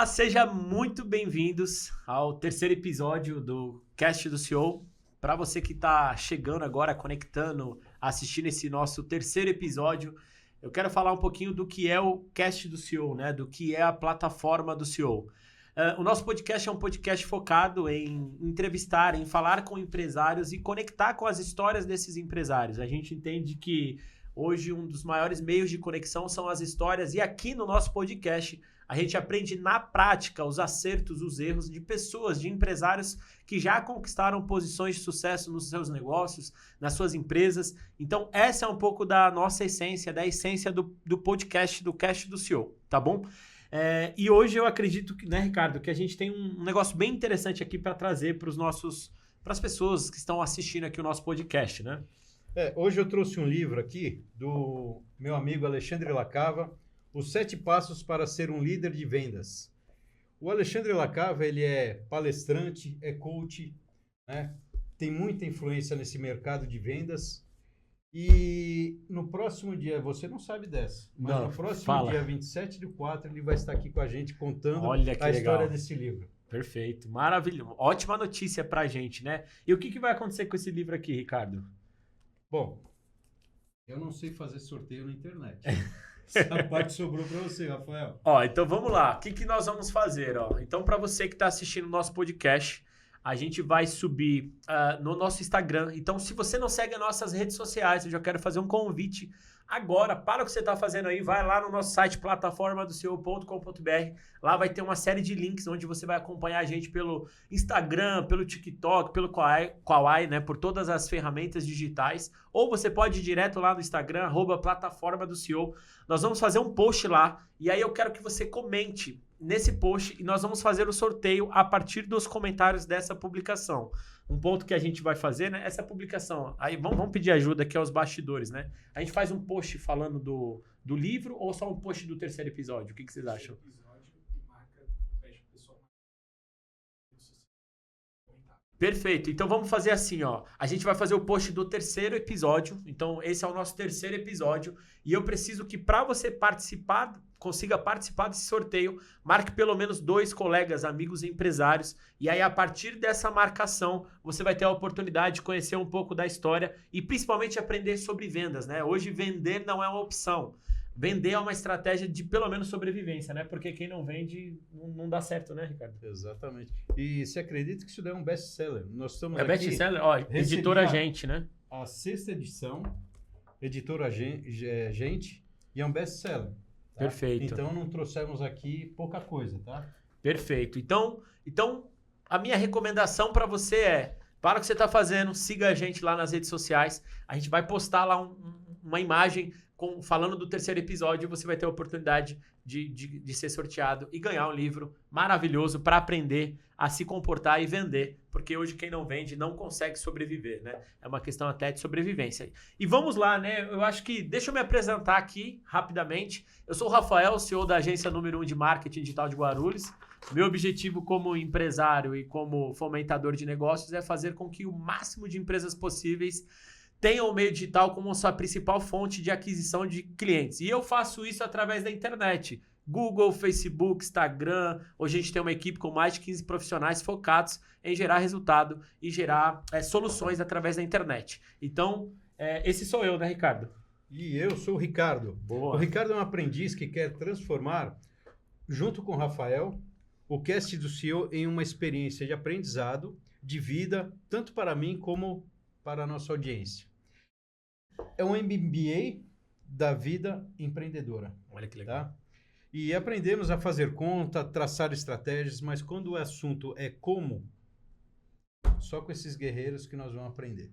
Olá, sejam muito bem-vindos ao terceiro episódio do Cast do CEO. Para você que está chegando agora, conectando, assistindo esse nosso terceiro episódio, eu quero falar um pouquinho do que é o Cast do CEO, né? Do que é a plataforma do CEO. O nosso podcast é um podcast focado em entrevistar, em falar com empresários e conectar com as histórias desses empresários. A gente entende que hoje um dos maiores meios de conexão são as histórias e aqui no nosso podcast a gente aprende na prática os acertos, os erros de pessoas, de empresários que já conquistaram posições de sucesso nos seus negócios, nas suas empresas. Então, essa é um pouco da nossa essência, da essência do podcast, do Cast do CEO, tá bom? E hoje eu acredito, né, Ricardo, que a gente tem um negócio bem interessante aqui para trazer para as pessoas que estão assistindo aqui o nosso podcast, né? Hoje eu trouxe um livro aqui do meu amigo Alexandre Lacava, Os 7 Passos para Ser um Líder de Vendas. O Alexandre Lacava, ele é palestrante, é coach, né? Tem muita influência nesse mercado de vendas. E no próximo dia, você não sabe dessa, mas no próximo dia 27/4, ele vai estar aqui com a gente contando a história desse livro. Perfeito, maravilhoso. Ótima notícia pra gente, né? E o que vai acontecer com esse livro aqui, Ricardo? Bom, eu não sei fazer sorteio na internet. Essa parte sobrou para você, Rafael. Então vamos lá. O que nós vamos fazer? Então, para você que está assistindo o nosso podcast, a gente vai subir no nosso Instagram. Então, se você não segue as nossas redes sociais, eu já quero fazer um convite agora. Para o que você está fazendo aí, vai lá no nosso site, plataformadoceo.com.br. Lá vai ter uma série de links onde você vai acompanhar a gente pelo Instagram, pelo TikTok, pelo Kawaii, né? Por todas as ferramentas digitais. Ou você pode ir direto lá no Instagram, @plataformadoceo. Nós vamos fazer um post lá e aí eu quero que você comente nesse post e nós vamos fazer o sorteio a partir dos comentários dessa publicação. Um ponto que a gente vai fazer, né? Essa publicação. Aí vamos pedir ajuda aqui aos bastidores, né? A gente faz um post falando do livro ou só um post do terceiro episódio? O que vocês acham? Perfeito. Então vamos fazer assim, a gente vai fazer o post do terceiro episódio. Então esse é o nosso terceiro episódio e eu preciso que para você consiga participar desse sorteio, marque pelo menos 2 colegas, amigos e empresários. E aí a partir dessa marcação, você vai ter a oportunidade de conhecer um pouco da história e principalmente aprender sobre vendas, né? Hoje vender não é uma opção. Vender é uma estratégia de, pelo menos, sobrevivência, né? Porque quem não vende não dá certo, né, Ricardo? Exatamente. E você acredita que isso daí é um best-seller? Nós estamos aqui... best-seller? Editora Gente, né? A 6ª edição, Editora Gente, e é um best-seller. Tá? Perfeito. Então, não trouxemos aqui pouca coisa, tá? Perfeito. Então a minha recomendação para você é, para o que você está fazendo, siga a gente lá nas redes sociais. A gente vai postar lá uma imagem falando do terceiro episódio, você vai ter a oportunidade de ser sorteado e ganhar um livro maravilhoso para aprender a se comportar e vender, porque hoje quem não vende não consegue sobreviver, né? É uma questão até de sobrevivência. E vamos lá, né? Eu acho que, deixa eu me apresentar aqui rapidamente. Eu sou o Rafael, CEO da agência número 1 de marketing digital de Guarulhos. Meu objetivo como empresário e como fomentador de negócios é fazer com que o máximo de empresas possíveis tenham o meio digital como sua principal fonte de aquisição de clientes. E eu faço isso através da internet. Google, Facebook, Instagram. Hoje a gente tem uma equipe com mais de 15 profissionais focados em gerar resultado e gerar soluções através da internet. Então, esse sou eu, né, Ricardo? E eu sou o Ricardo. Boa. O Ricardo é um aprendiz que quer transformar, junto com o Rafael, o Cast do CEO em uma experiência de aprendizado, de vida, tanto para mim como para a nossa audiência. É um MBA da vida empreendedora. Olha que legal. Tá? E aprendemos a fazer conta, traçar estratégias, mas quando o assunto é como, só com esses guerreiros que nós vamos aprender.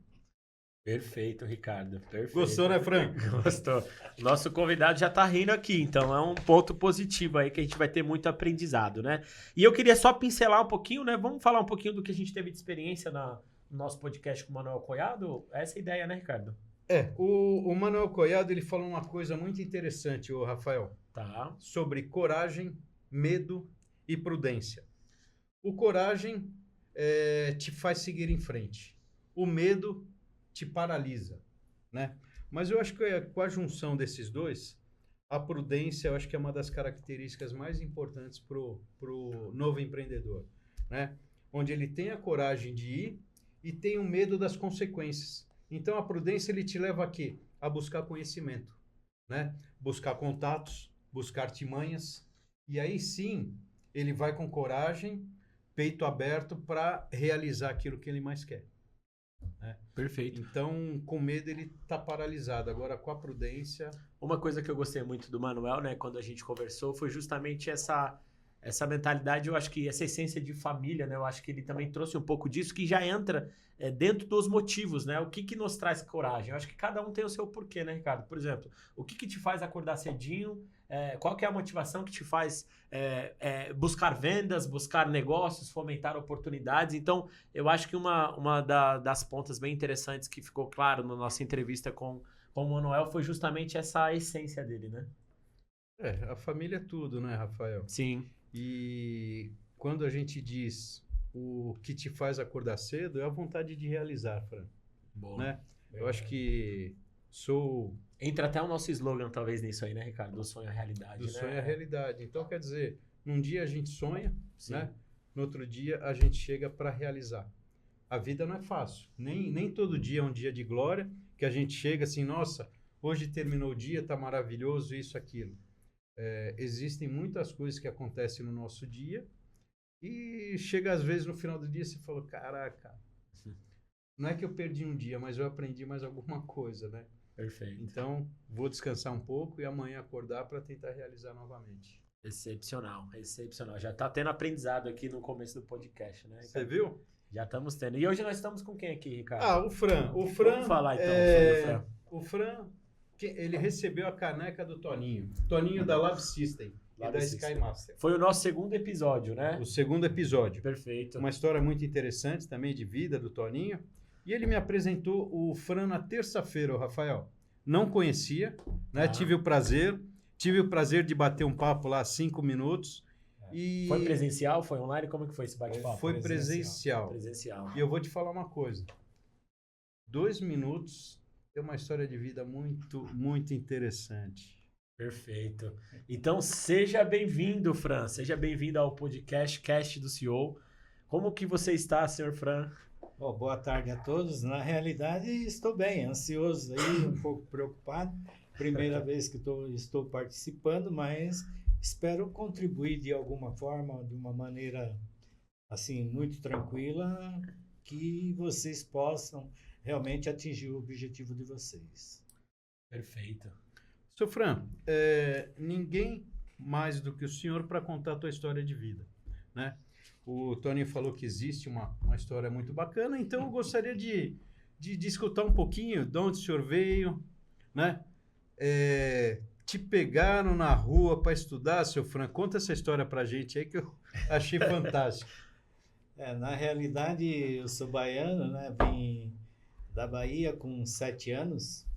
Perfeito, Ricardo. Perfeito. Gostou, né, Fran? Gostou. Nosso convidado já tá rindo aqui, então é um ponto positivo aí que a gente vai ter muito aprendizado, né? E eu queria só pincelar um pouquinho, né? Vamos falar um pouquinho do que a gente teve de experiência no nosso podcast com o Manuel Coiado? Essa é a ideia, né, Ricardo? O Manuel Coiado, ele falou uma coisa muito interessante, o Rafael. Tá. Sobre coragem, medo e prudência. O coragem te faz seguir em frente. O medo te paralisa, né? Mas eu acho que com a junção desses dois, a prudência, eu acho que é uma das características mais importantes para o novo empreendedor, né? Onde ele tem a coragem de ir e tem o medo das consequências. Então, a prudência, ele te leva a quê? A buscar conhecimento, né? Buscar contatos, buscar artimanhas, e aí sim, ele vai com coragem, peito aberto, para realizar aquilo que ele mais quer. Né? Perfeito. Então, com medo, ele está paralisado. Agora, com a prudência... Uma coisa que eu gostei muito do Manuel, né, quando a gente conversou, foi justamente essa mentalidade, eu acho que essa essência de família, né, eu acho que ele também trouxe um pouco disso, que já entra dentro dos motivos, né, o que nos traz coragem. Eu acho que cada um tem o seu porquê, né, Ricardo? Por exemplo, o que te faz acordar cedinho, qual que é a motivação que te faz buscar vendas, buscar negócios, fomentar oportunidades. Então, eu acho que uma das pontas bem interessantes que ficou claro na nossa entrevista com o Manuel foi justamente essa essência dele, né? A família é tudo, né, Rafael? Sim. E quando a gente diz o que te faz acordar cedo, é a vontade de realizar, Fran. Bom. Né? Eu acho que sou... Entra até o nosso slogan, talvez, nisso aí, né, Ricardo? Do sonho à realidade, Do né? sonho à realidade. Então, quer dizer, num dia a gente sonha, Sim. né? No outro dia a gente chega para realizar. A vida não é fácil. Nem todo dia é um dia de glória, que a gente chega assim, nossa, hoje terminou o dia, tá maravilhoso, isso, aquilo. Existem muitas coisas que acontecem no nosso dia e chega às vezes no final do dia e você fala, caraca, não é que eu perdi um dia, mas eu aprendi mais alguma coisa, né? Perfeito. Então, vou descansar um pouco e amanhã acordar para tentar realizar novamente. Excepcional, excepcional. Já tá tendo aprendizado aqui no começo do podcast, né, Ricardo? Você viu? Já estamos tendo. E hoje nós estamos com quem aqui, Ricardo? O Fran. Vamos falar então sobre o Fran. O Fran, ele recebeu a caneca do Toninho. Toninho da Lab System e da Sky Master. Foi o nosso segundo episódio, né? O segundo episódio. Perfeito. Uma história muito interessante também de vida do Toninho. E ele me apresentou o Fran na terça-feira, o Rafael. Não conhecia, né? Tive o prazer de bater um papo lá 5 minutos. E... Foi presencial? Foi online? Como que foi esse bate-papo? Foi presencial. Presencial. E eu vou te falar uma coisa. 2 minutos tem uma história de vida muito, muito interessante. Perfeito. Então, seja bem-vindo, Fran. Seja bem-vindo ao podcast Cast do CEO. Como que você está, senhor Fran? Boa tarde a todos. Na realidade, estou bem, ansioso aí, um pouco preocupado. Primeira vez que estou participando, mas espero contribuir de alguma forma, de uma maneira assim muito tranquila, que vocês possam realmente atingir o objetivo de vocês. Perfeito. Seu Fran, ninguém mais do que o senhor para contar a tua história de vida, né? O Tony falou que existe uma história muito bacana, então eu gostaria de escutar um pouquinho de onde o senhor veio, né? Te pegaram na rua para estudar, seu Fran? Conta essa história para a gente aí que eu achei fantástico. Na realidade, eu sou baiano, né? Vim da Bahia com 7 anos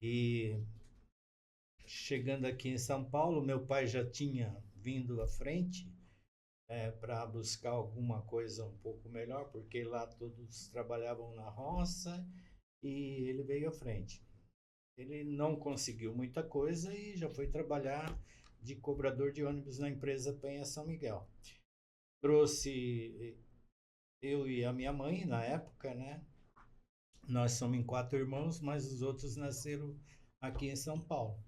e chegando aqui em São Paulo, meu pai já tinha vindo à frente para buscar alguma coisa um pouco melhor, porque lá todos trabalhavam na roça e ele veio à frente. Ele não conseguiu muita coisa e já foi trabalhar de cobrador de ônibus na empresa Penha São Miguel. Trouxe eu e a minha mãe na época, né? Nós somos em 4 irmãos, mas os outros nasceram aqui em São Paulo.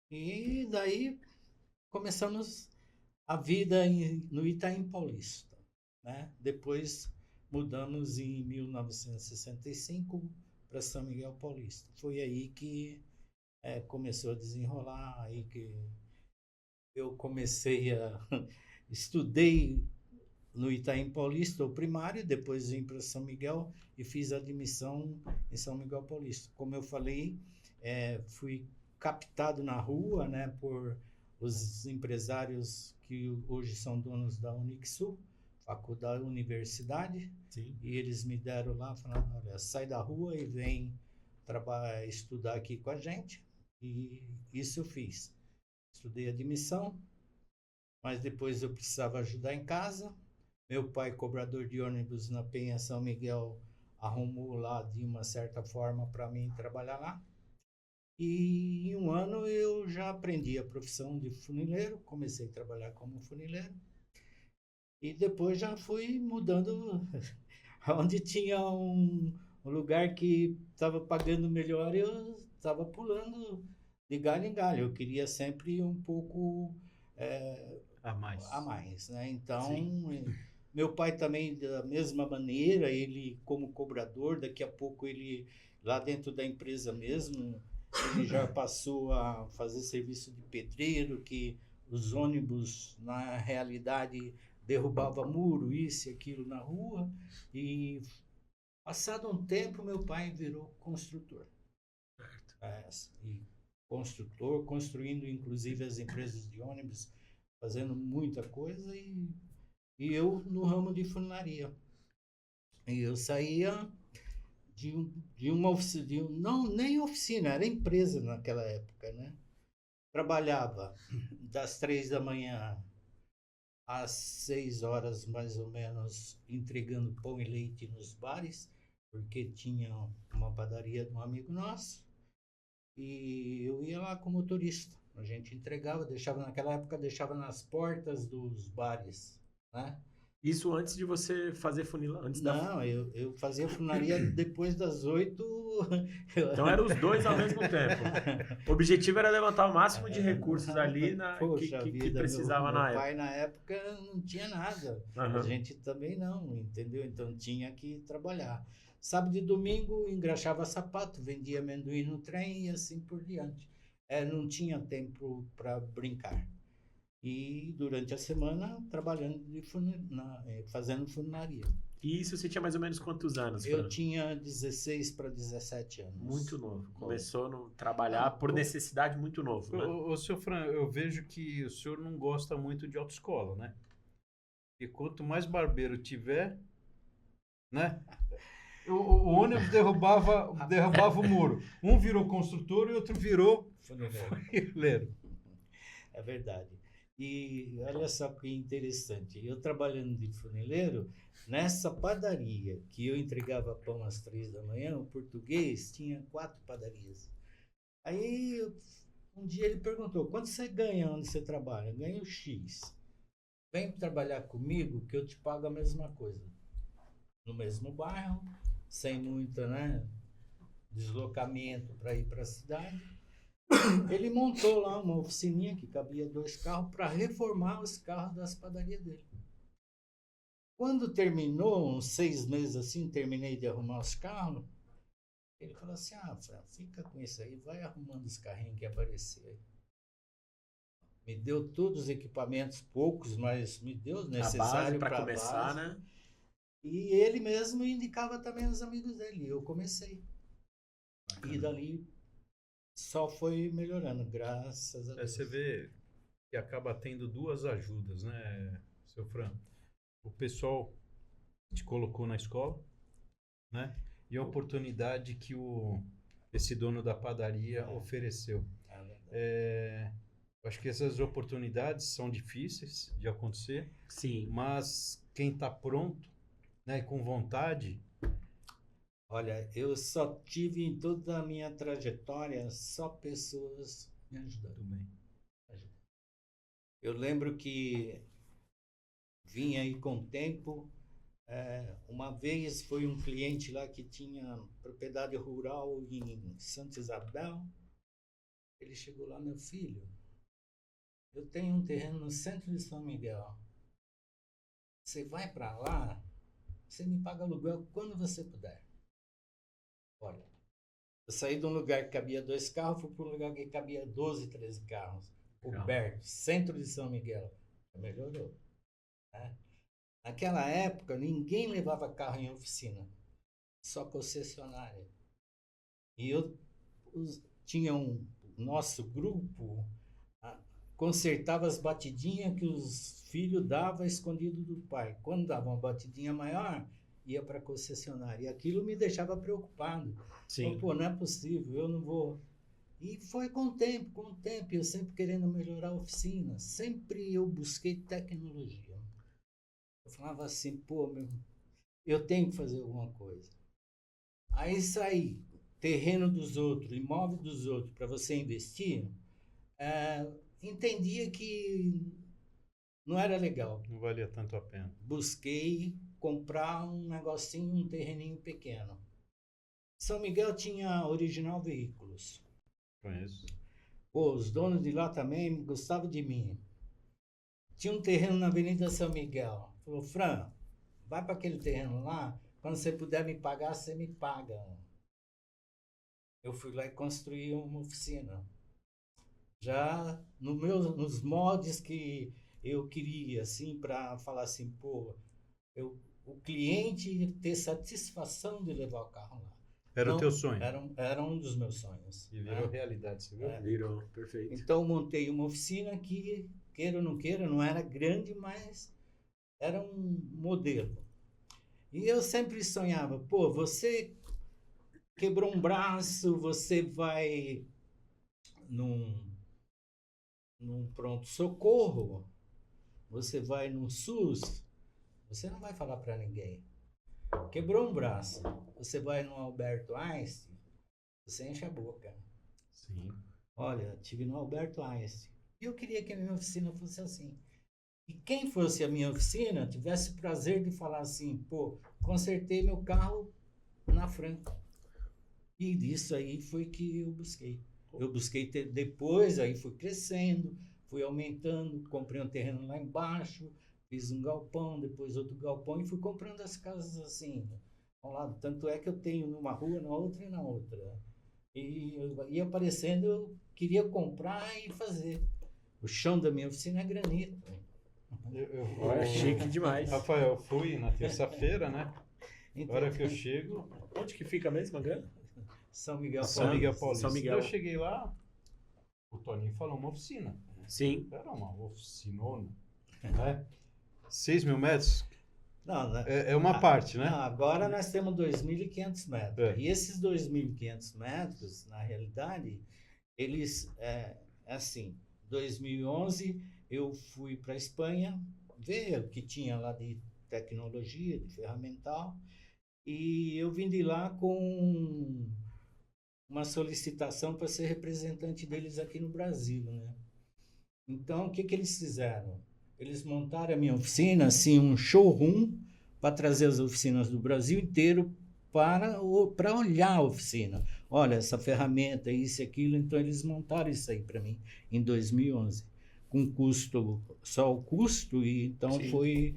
E daí começamos a vida no Itaim Paulista, né? Depois mudamos em 1965 para São Miguel Paulista. Foi aí que começou a desenrolar, aí que eu comecei estudei no Itaim Paulista, o primário, depois vim para São Miguel e fiz a admissão em São Miguel Paulista. Como eu falei, fui captado na rua, né, por os empresários que hoje são donos da Unixul, faculdade, universidade. Sim. E eles me deram lá, falaram, olha, sai da rua e vem estudar aqui com a gente. E isso eu fiz. Estudei admissão, mas depois eu precisava ajudar em casa. Meu pai, cobrador de ônibus na Penha São Miguel, arrumou lá de uma certa forma para mim trabalhar lá. E em um ano eu já aprendi a profissão de funileiro, comecei a trabalhar como funileiro. E depois já fui mudando, onde tinha um lugar que estava pagando melhor, eu estava pulando de galho em galho. Eu queria sempre um pouco A mais. a mais, né? Sim. Então, meu pai também, da mesma maneira, ele como cobrador, daqui a pouco ele, lá dentro da empresa mesmo, ele já passou a fazer serviço de pedreiro, que os ônibus, na realidade, derrubava muro, isso e aquilo na rua, e passado um tempo, meu pai virou construtor. E construtor, construindo inclusive as empresas de ônibus, fazendo muita coisa, e eu no ramo de funilaria. E eu saía de uma oficina, não, nem oficina, era empresa naquela época, né? Trabalhava das 3 da manhã às 6 horas, mais ou menos, entregando pão e leite nos bares, porque tinha uma padaria de um amigo nosso, e eu ia lá como motorista. A gente entregava, deixava naquela época, deixava nas portas dos bares, né? Isso antes de você fazer funil, antes da... Não, eu fazia funilaria depois das 8. Então eram os dois ao mesmo tempo. O objetivo era levantar o máximo de recursos ali Poxa que vida, precisava meu na pai época. na época não tinha nada. A Aham. gente também não, entendeu? Então tinha que trabalhar. Sábado e domingo engraxava sapato, vendia amendoim no trem e assim por diante. Não tinha tempo para brincar. E durante a semana trabalhando fazendo funilaria. E isso você tinha mais ou menos quantos anos, Eu Fran? tinha 16 para 17 anos. Muito novo. Novo. Começou a trabalhar por necessidade muito novo, né? Ô, seu Fran, eu vejo que o senhor não gosta muito de autoescola, né? E quanto mais barbeiro tiver, né? O ônibus derrubava o muro. Um virou construtor e outro virou funileiro. É verdade. E olha só que interessante. Eu trabalhando de funileiro, nessa padaria que eu entregava pão às 3 da manhã, o português tinha 4 padarias. Aí um dia ele perguntou: quanto você ganha onde você trabalha? Eu ganho X. Vem trabalhar comigo que eu te pago a mesma coisa. No mesmo bairro, sem muita, né, deslocamento para ir para a cidade. Ele montou lá uma oficininha que cabia 2 carros para reformar os carros das padarias dele. Quando terminou, uns 6 meses assim, terminei de arrumar os carros, ele falou assim: Fran, fica com isso aí, vai arrumando os carrinhos que aparecer aí. Me deu todos os equipamentos, poucos, mas me deu o necessário para para começar, base. né? E ele mesmo indicava também os amigos dele. Eu comecei. Bacana. E dali só foi melhorando, graças a Deus. Você vê que acaba tendo duas ajudas, né, seu Fran? O pessoal te colocou na escola, né? E a oportunidade que esse dono da padaria ofereceu. Acho que essas oportunidades são difíceis de acontecer. Sim. Mas quem está pronto, né, com vontade... Olha, eu só tive em toda a minha trajetória só pessoas me ajudando. Tudo bem. Eu lembro que vinha aí com o tempo. Uma vez foi um cliente lá que tinha propriedade rural em Santa Isabel. Ele chegou lá: meu filho, eu tenho um terreno no centro de São Miguel. Você vai para lá, você me paga aluguel quando você puder. Olha, eu saí de um lugar que cabia 2 carros, fui para um lugar que cabia 12, 13 carros. Coberto, centro de São Miguel. Melhorou. Né? Naquela época, ninguém levava carro em oficina, só concessionária. E eu tinha nosso grupo consertava as batidinhas que os filhos davam escondido do pai. Quando dava uma batidinha maior, ia para a concessionária. E aquilo me deixava preocupado. Sim. Pô, não é possível, eu não vou. E foi com o tempo, eu sempre querendo melhorar a oficina. Sempre eu busquei tecnologia. Eu falava assim: pô, eu tenho que fazer alguma coisa. Aí saí, terreno dos outros, imóvel dos outros, para você investir, entendia que não era legal. Não valia tanto a pena. Busquei comprar um negocinho, um terreninho pequeno. São Miguel tinha Original Veículos. Conheço. Pô, os donos de lá também gostavam de mim. Tinha um terreno na Avenida São Miguel. Falou, Fran, vai para aquele terreno lá, quando você puder me pagar, você me paga. Eu fui lá e construí uma oficina. Já nos moldes que eu queria, assim, para falar assim, pô, o cliente ter satisfação de levar o carro lá. Era o teu sonho. Era um dos meus sonhos. E virou realidade, você viu? Virou, perfeito. Então, montei uma oficina que, queira ou não queira, não era grande, mas era um modelo. E eu sempre sonhava, pô, você quebrou um braço, você vai num pronto-socorro, você vai no SUS, você não vai falar para ninguém. Quebrou um braço, você vai no Alberto Einstein, você enche a boca. Sim. Olha, tive no Alberto Einstein. E eu queria que a minha oficina fosse assim. E quem fosse a minha oficina tivesse o prazer de falar assim, pô, consertei meu carro na Franca. E disso aí foi que eu busquei. Eu busquei depois, aí fui crescendo, fui aumentando, comprei um terreno lá embaixo, fiz um galpão, depois outro galpão e fui comprando as casas assim, ao lado. Tanto é que eu tenho numa rua, na outra e na outra. E eu ia aparecendo, eu queria comprar e fazer. O chão da minha oficina é granito. Olha, chique demais. Rafael, fui na terça-feira, né? Então, Agora que eu chego, Onde que fica mesmo, Magana? São Miguel São Miguel Paulista. São Miguel. Eu cheguei lá, o Toninho falou uma oficina. Sim. Era uma oficinona, né? 6 mil metros Não, né? é uma parte, né? Não, agora nós temos 2.500 metros. É. E esses 2.500 metros, na realidade, eles, assim, 2011 eu fui para a Espanha ver o que tinha lá de tecnologia, de ferramental, e eu vim de lá com uma solicitação para ser representante deles aqui no Brasil, né? Então, o que eles fizeram? Eles montaram a minha oficina, assim, um showroom para trazer as oficinas do Brasil inteiro para olhar a oficina. Olha, essa ferramenta, isso e aquilo. Então, eles montaram isso aí para mim em 2011. Com custo, só o custo, e então Sim. foi...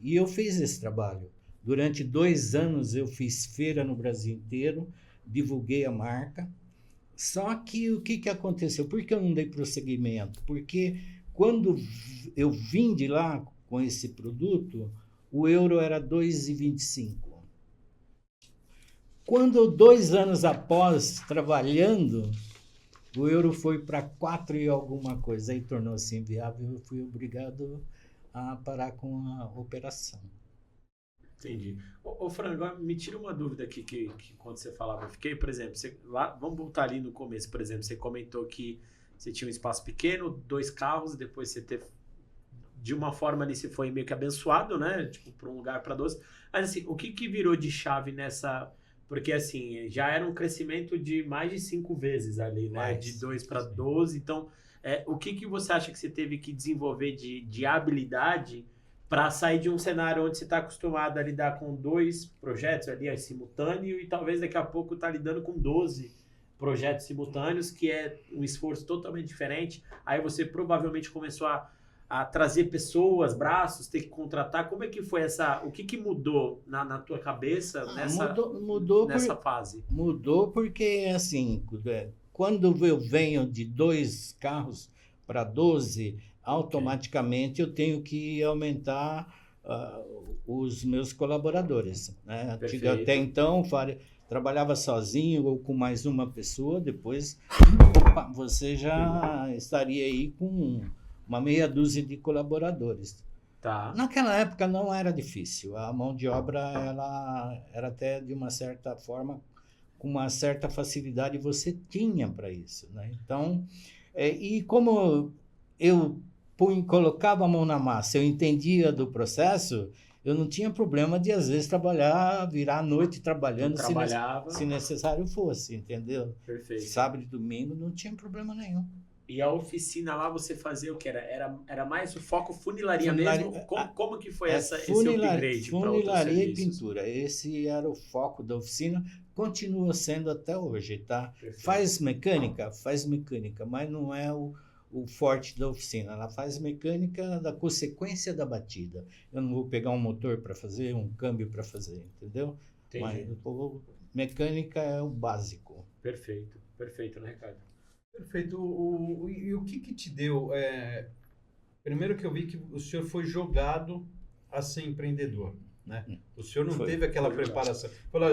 e eu fiz esse trabalho. Durante 2 anos eu fiz feira no Brasil inteiro, divulguei a marca. Só que o que aconteceu? Por que eu não dei prosseguimento? Porque quando eu vim de lá com esse produto, o euro era 2,25. Quando 2 anos após, trabalhando, o euro foi para 4 e alguma coisa. Aí tornou-se inviável, eu fui obrigado a parar com a operação. Entendi. Ô Fran, agora me tira uma dúvida aqui que quando você falava, eu fiquei, por exemplo, vamos voltar ali no começo, por exemplo, você comentou que você tinha um espaço pequeno, 2 carros, depois você teve, de uma forma ali, você foi meio que abençoado, né? Tipo, para um lugar para 12. Mas assim, o que virou de chave nessa... Porque assim, já era um crescimento de mais de 5 vezes ali, né? De 2 para 12. Então, o que você acha que você teve que desenvolver de habilidade para sair de um cenário onde você está acostumado a lidar com 2 projetos ali simultâneo e talvez daqui a pouco tá lidando com 12 projetos simultâneos, que é um esforço totalmente diferente. Aí você provavelmente começou a trazer pessoas, braços, ter que contratar. Como é que foi o que mudou na tua cabeça nessa fase? Mudou porque, assim, quando eu venho de 2 carros para 12, automaticamente eu tenho que aumentar os meus colaboradores, né? Até então, trabalhava sozinho ou com mais uma pessoa, depois você já estaria aí com uma meia dúzia de colaboradores. Tá. Naquela época não era difícil, a mão de obra ela era até de uma certa forma, com uma certa facilidade você tinha para isso, né? Então, e como eu colocava a mão na massa, eu entendia do processo, eu não tinha problema de, às vezes, trabalhar, virar a noite trabalhando, Trabalhava. se necessário fosse, entendeu? Perfeito. Sábado e domingo não tinha problema nenhum. E a oficina lá você fazia o que? Era mais o foco funilaria Funilaria- mesmo? Como que foi esse Funila- upgrade para outros Funilaria e serviços? pintura. Esse era o foco da oficina, continua sendo até hoje, tá? Perfeito. Faz mecânica, mas não é o forte da oficina. Ela faz mecânica da consequência da batida. Eu não vou pegar um motor para fazer, um câmbio para fazer, entendeu? Entendi. Mas mecânica é o básico. Perfeito. Perfeito, né, Ricardo? Perfeito. E o que te deu? Primeiro que eu vi que o senhor foi jogado a ser empreendedor, né? O senhor não Foi. teve aquela Foi jogado. preparação. Falou,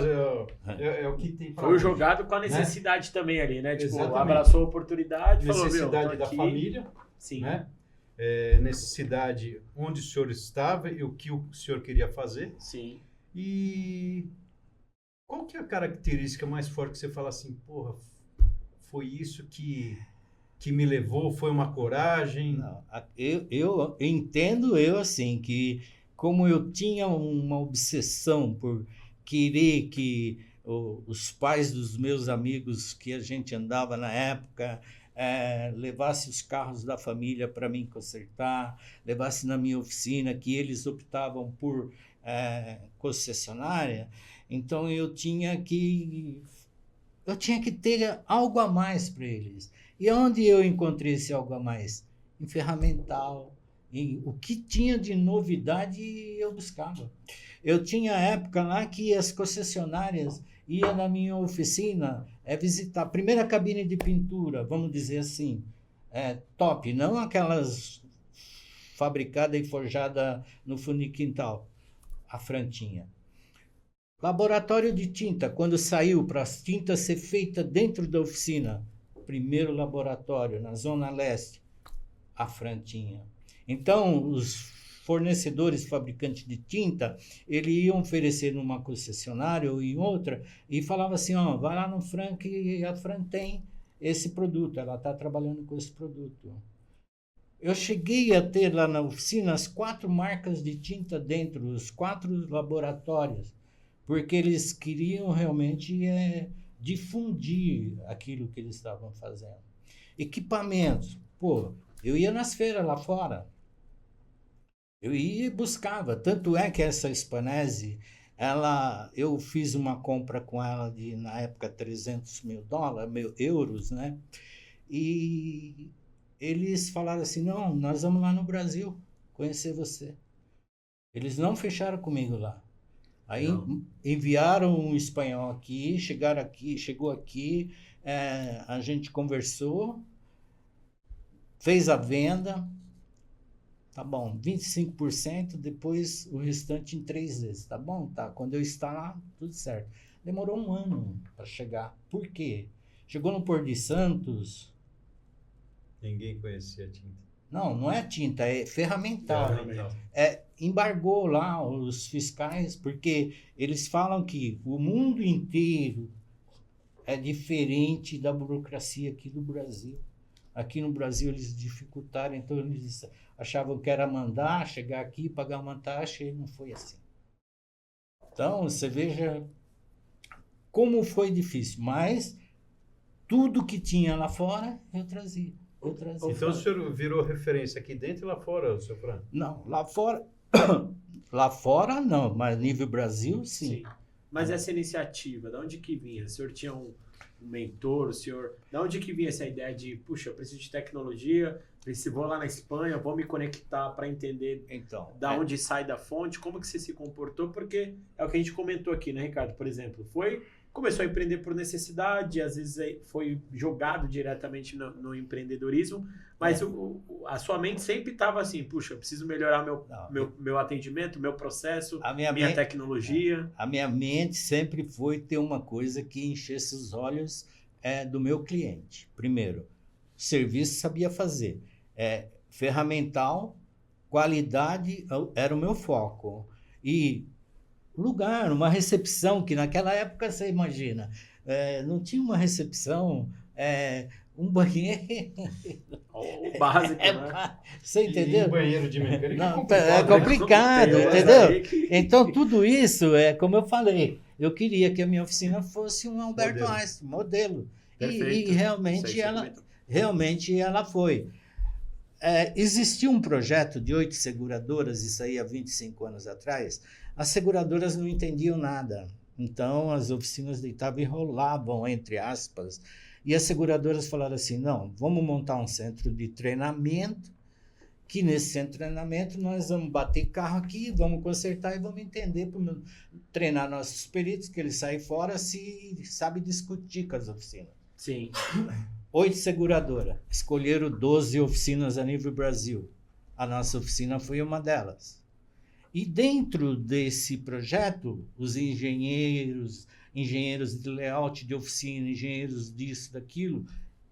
é o que tem para Foi hoje. jogado com a necessidade também ali, né? Tipo, Exatamente. abraçou a oportunidade, falou, Necessidade meu, tô da aqui. família, Sim. né? Necessidade onde o senhor estava e o que o senhor queria fazer. Sim. E qual que é a característica mais forte que você fala assim, porra, foi isso que me levou, foi uma coragem? Não, eu entendo assim, que como eu tinha uma obsessão por querer que os pais dos meus amigos que a gente andava na época levasse os carros da família para mim consertar, levasse na minha oficina, que eles optavam por concessionária, então eu tinha que ter algo a mais para eles. E onde eu encontrei esse algo a mais? Em ferramental, em o que tinha de novidade eu buscava. Eu tinha época lá que as concessionárias iam na minha oficina visitar a primeira cabine de pintura, vamos dizer assim, top, não aquelas fabricada e forjada no fundo de quintal, a Frantinha. Laboratório de tinta, quando saiu para as tintas ser feita dentro da oficina, primeiro laboratório na Zona Leste, a Frantinha. Então, os fornecedores, fabricantes de tinta, eles iam oferecer numa concessionária ou em outra e falava assim, ó, vai lá no Fran que a Fran tem esse produto, ela está trabalhando com esse produto. Eu cheguei a ter lá na oficina as 4 marcas de tinta dentro, os 4 laboratórios, porque eles queriam realmente difundir aquilo que eles estavam fazendo. Equipamentos. Pô, eu ia nas feiras lá fora. Eu ia e buscava. Tanto é que essa Spanese, eu fiz uma compra com ela de, na época, $300 mil, euros, né? E eles falaram assim, não, nós vamos lá no Brasil conhecer você. Eles não fecharam comigo lá. Aí enviaram um espanhol aqui, chegou aqui, a gente conversou, fez a venda, tá bom, 25%, depois o restante em 3 vezes, tá bom? Tá, quando eu estar lá, tudo certo. Demorou 1 ano para chegar. Por quê? Chegou no Porto de Santos... Ninguém conhecia a tinta. Não é tinta, é ferramental. Embargou lá os fiscais, porque eles falam que o mundo inteiro é diferente da burocracia aqui do Brasil. Aqui no Brasil eles dificultaram, então eles achavam que era mandar, chegar aqui, pagar uma taxa, e não foi assim. Então, você veja como foi difícil, mas tudo que tinha lá fora, eu trazia. Então o senhor virou referência aqui dentro e lá fora, seu Fran? Não, lá fora não, mas nível Brasil, sim. Mas essa iniciativa, de onde que vinha? O senhor tinha um mentor, de onde que vinha essa ideia de, puxa, eu preciso de tecnologia, vou lá na Espanha, vou me conectar para entender da onde sai da fonte, como que você se comportou, porque é o que a gente comentou aqui, né, Ricardo? Por exemplo, começou a empreender por necessidade, às vezes foi jogado diretamente no empreendedorismo, mas a sua mente sempre estava assim, puxa, eu preciso melhorar meu atendimento, meu processo, minha tecnologia. A minha mente sempre foi ter uma coisa que enchesse os olhos do meu cliente. Primeiro, serviço sabia fazer. Ferramental, qualidade era o meu foco. E lugar, uma recepção, que naquela época, você imagina, não tinha uma recepção um banheiro. O básico, né? Você E entendeu? banheiro de mecânica Não, é complicado, é complicado, Tem entendeu? aí que- Então, tudo isso é como eu falei. Eu queria que a minha oficina fosse um Alberto Modelo. Einstein, modelo. Perfeito. E realmente Isso aí você ela, comentou. realmente ela foi. Existia um projeto de 8 seguradoras, isso aí há 25 anos atrás. As seguradoras não entendiam nada. Então, as oficinas deitavam e rolavam, entre aspas. E as seguradoras falaram assim, não, vamos montar um centro de treinamento, que nesse centro de treinamento nós vamos bater carro aqui, vamos consertar e vamos entender, treinar nossos peritos, que eles saem fora, se sabe discutir com as oficinas. Sim. 8 seguradoras, escolheram 12 oficinas a nível Brasil. A nossa oficina foi uma delas. E dentro desse projeto, os engenheiros de layout de oficina, engenheiros disso, daquilo,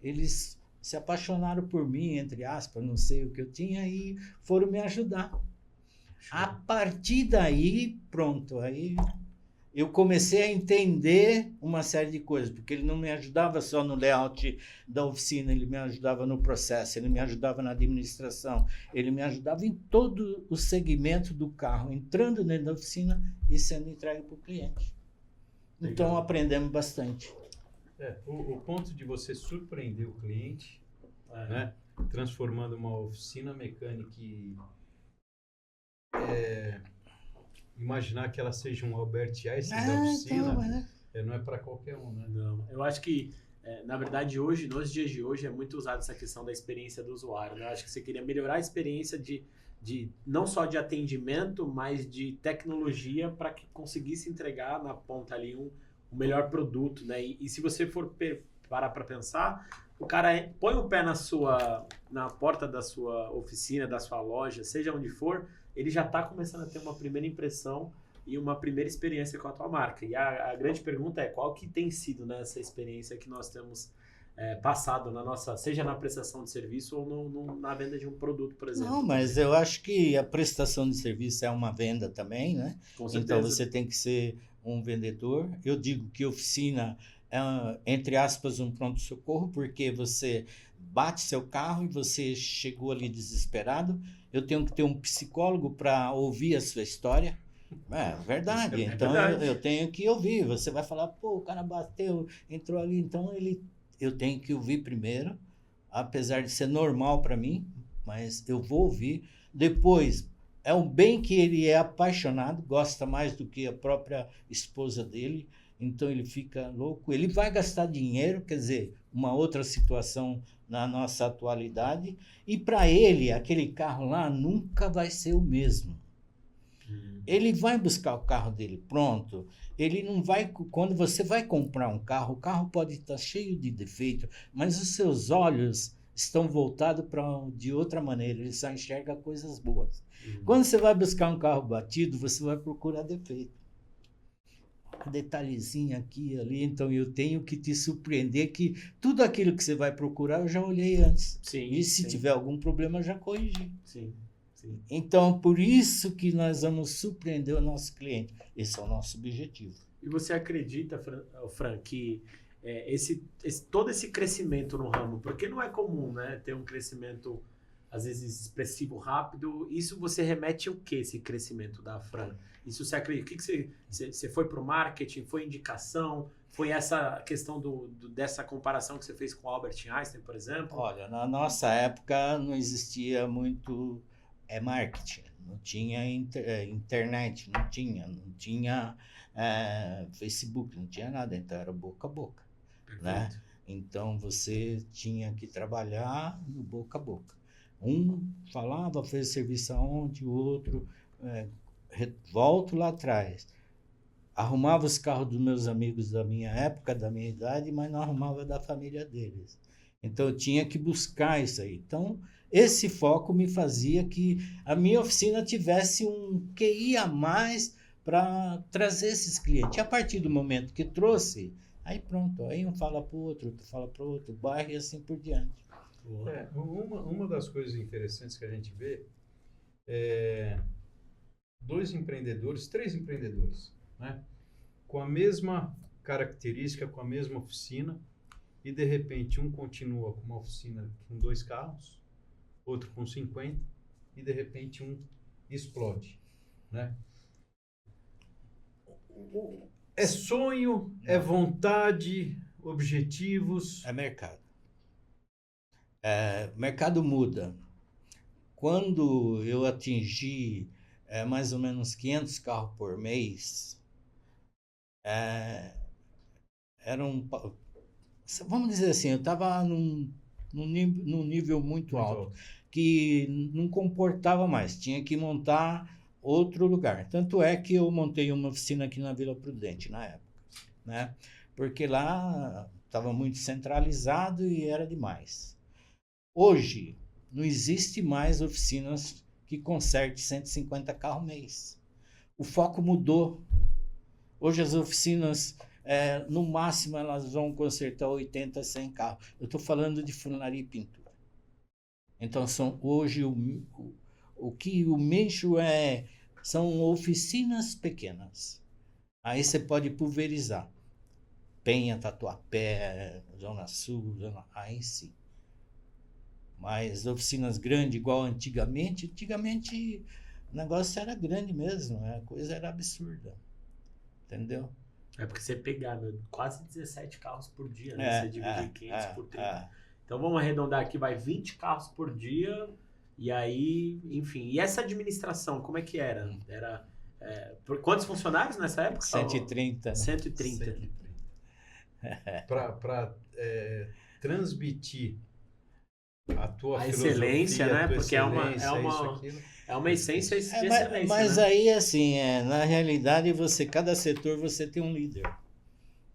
eles se apaixonaram por mim, entre aspas, não sei o que eu tinha, e foram me ajudar. A partir daí, pronto, aí eu comecei a entender uma série de coisas, porque ele não me ajudava só no layout da oficina, ele me ajudava no processo, ele me ajudava na administração, ele me ajudava em todo o segmento do carro, entrando dentro da oficina e sendo entregue para o cliente. Então, Legal. aprendemos bastante. O ponto de você surpreender o cliente, né, transformando uma oficina mecânica e imaginar que ela seja um Albert Einstein da oficina, não é para qualquer um, né? Não, eu acho que, na verdade, hoje, nos dias de hoje, é muito usado essa questão da experiência do usuário, né? Eu acho que você queria melhorar a experiência de não só de atendimento, mas de tecnologia para que conseguisse entregar na ponta ali um melhor produto, né? E se você for parar para pensar, o cara põe o pé na porta da sua oficina, da sua loja, seja onde for, ele já está começando a ter uma primeira impressão e uma primeira experiência com a tua marca. E a grande pergunta é qual que tem sido, né, essa experiência que nós temos passado na nossa, seja na prestação de serviço ou na venda de um produto, por exemplo. Não, mas eu acho que a prestação de serviço é uma venda também, né? Com certeza. Então você tem que ser um vendedor. Eu digo que oficina é, entre aspas, um pronto-socorro, porque você bate seu carro e você chegou ali desesperado. Eu tenho que ter um psicólogo para ouvir a sua história. É verdade. Então verdade. eu tenho que ouvir. Você vai falar, pô, o cara bateu, entrou ali. Então eu tenho que ouvir primeiro, apesar de ser normal para mim, mas eu vou ouvir. Depois, é um bem que ele é apaixonado, gosta mais do que a própria esposa dele, então ele fica louco. Ele vai gastar dinheiro, quer dizer, uma outra situação na nossa atualidade, e para ele, aquele carro lá nunca vai ser o mesmo. Ele vai buscar o carro dele pronto. Ele não vai. Quando você vai comprar um carro, o carro pode estar cheio de defeito, mas os seus olhos estão voltados de outra maneira. Ele só enxerga coisas boas. Quando você vai buscar um carro batido, você vai procurar defeito. Um detalhezinho aqui e ali. Então eu tenho que te surpreender que tudo aquilo que você vai procurar eu já olhei antes. Sim, e se tiver algum problema, eu já corrigi. Sim. Sim. Então, por isso que nós vamos surpreender o nosso cliente. Esse é o nosso objetivo. E você acredita, Fran, que todo esse crescimento no ramo, porque não é comum, né, ter um crescimento, às vezes, expressivo, rápido, isso você remete o que, esse crescimento da Fran? Isso você acredita? O que você foi para o marketing? Foi indicação? Foi essa questão dessa comparação que você fez com o Albert Einstein, por exemplo? Olha, na nossa época não existia muito marketing, não tinha internet, não tinha Facebook, não tinha nada, então era boca a boca, né? Então você tinha que trabalhar no boca a boca. Um falava, fez serviço aonde, o outro, volto lá atrás. Arrumava os carros dos meus amigos da minha época, da minha idade, mas não arrumava da família deles. Então eu tinha que buscar isso aí. Então esse foco me fazia que a minha oficina tivesse um QI a mais para trazer esses clientes. E a partir do momento que trouxe, aí pronto, aí um fala para o outro fala para o outro, bairro e assim por diante. Uma das coisas interessantes que a gente vê três empreendedores, né, com a mesma característica, com a mesma oficina, e de repente um continua com uma oficina com 2 carros, outro com 50 e de repente um explode, né? É sonho, é vontade, objetivos. É mercado. O mercado muda. Quando eu atingi mais ou menos 500 carros por mês, era vamos dizer assim, eu estava num nível muito alto, que não comportava mais, tinha que montar outro lugar. Tanto é que eu montei uma oficina aqui na Vila Prudente, na época, né? Porque lá estava muito centralizado e era demais. Hoje, não existe mais oficinas que conserte 150 carros mês. O foco mudou. Hoje as oficinas, no máximo, elas vão consertar 80, 100 carros. Eu estou falando de funilaria e pintura. Então, hoje, o que eu mexo são oficinas pequenas. Aí você pode pulverizar. Penha, Tatuapé, Zona Sul, aí sim. Mas oficinas grandes, igual antigamente o negócio era grande mesmo, a coisa era absurda. Entendeu? É porque você pegar quase 17 carros por dia, né? Você dividir 500 por 30. Então vamos arredondar aqui, vai 20 carros por dia. E aí, enfim. E essa administração, como é que era? Era por quantos funcionários nessa época? 130. 130. Para transmitir a tua excelência, filosofia, né? a tua Porque excelência, é uma essência de excelência, mas né? aí, assim, na realidade, cada setor você tem um líder.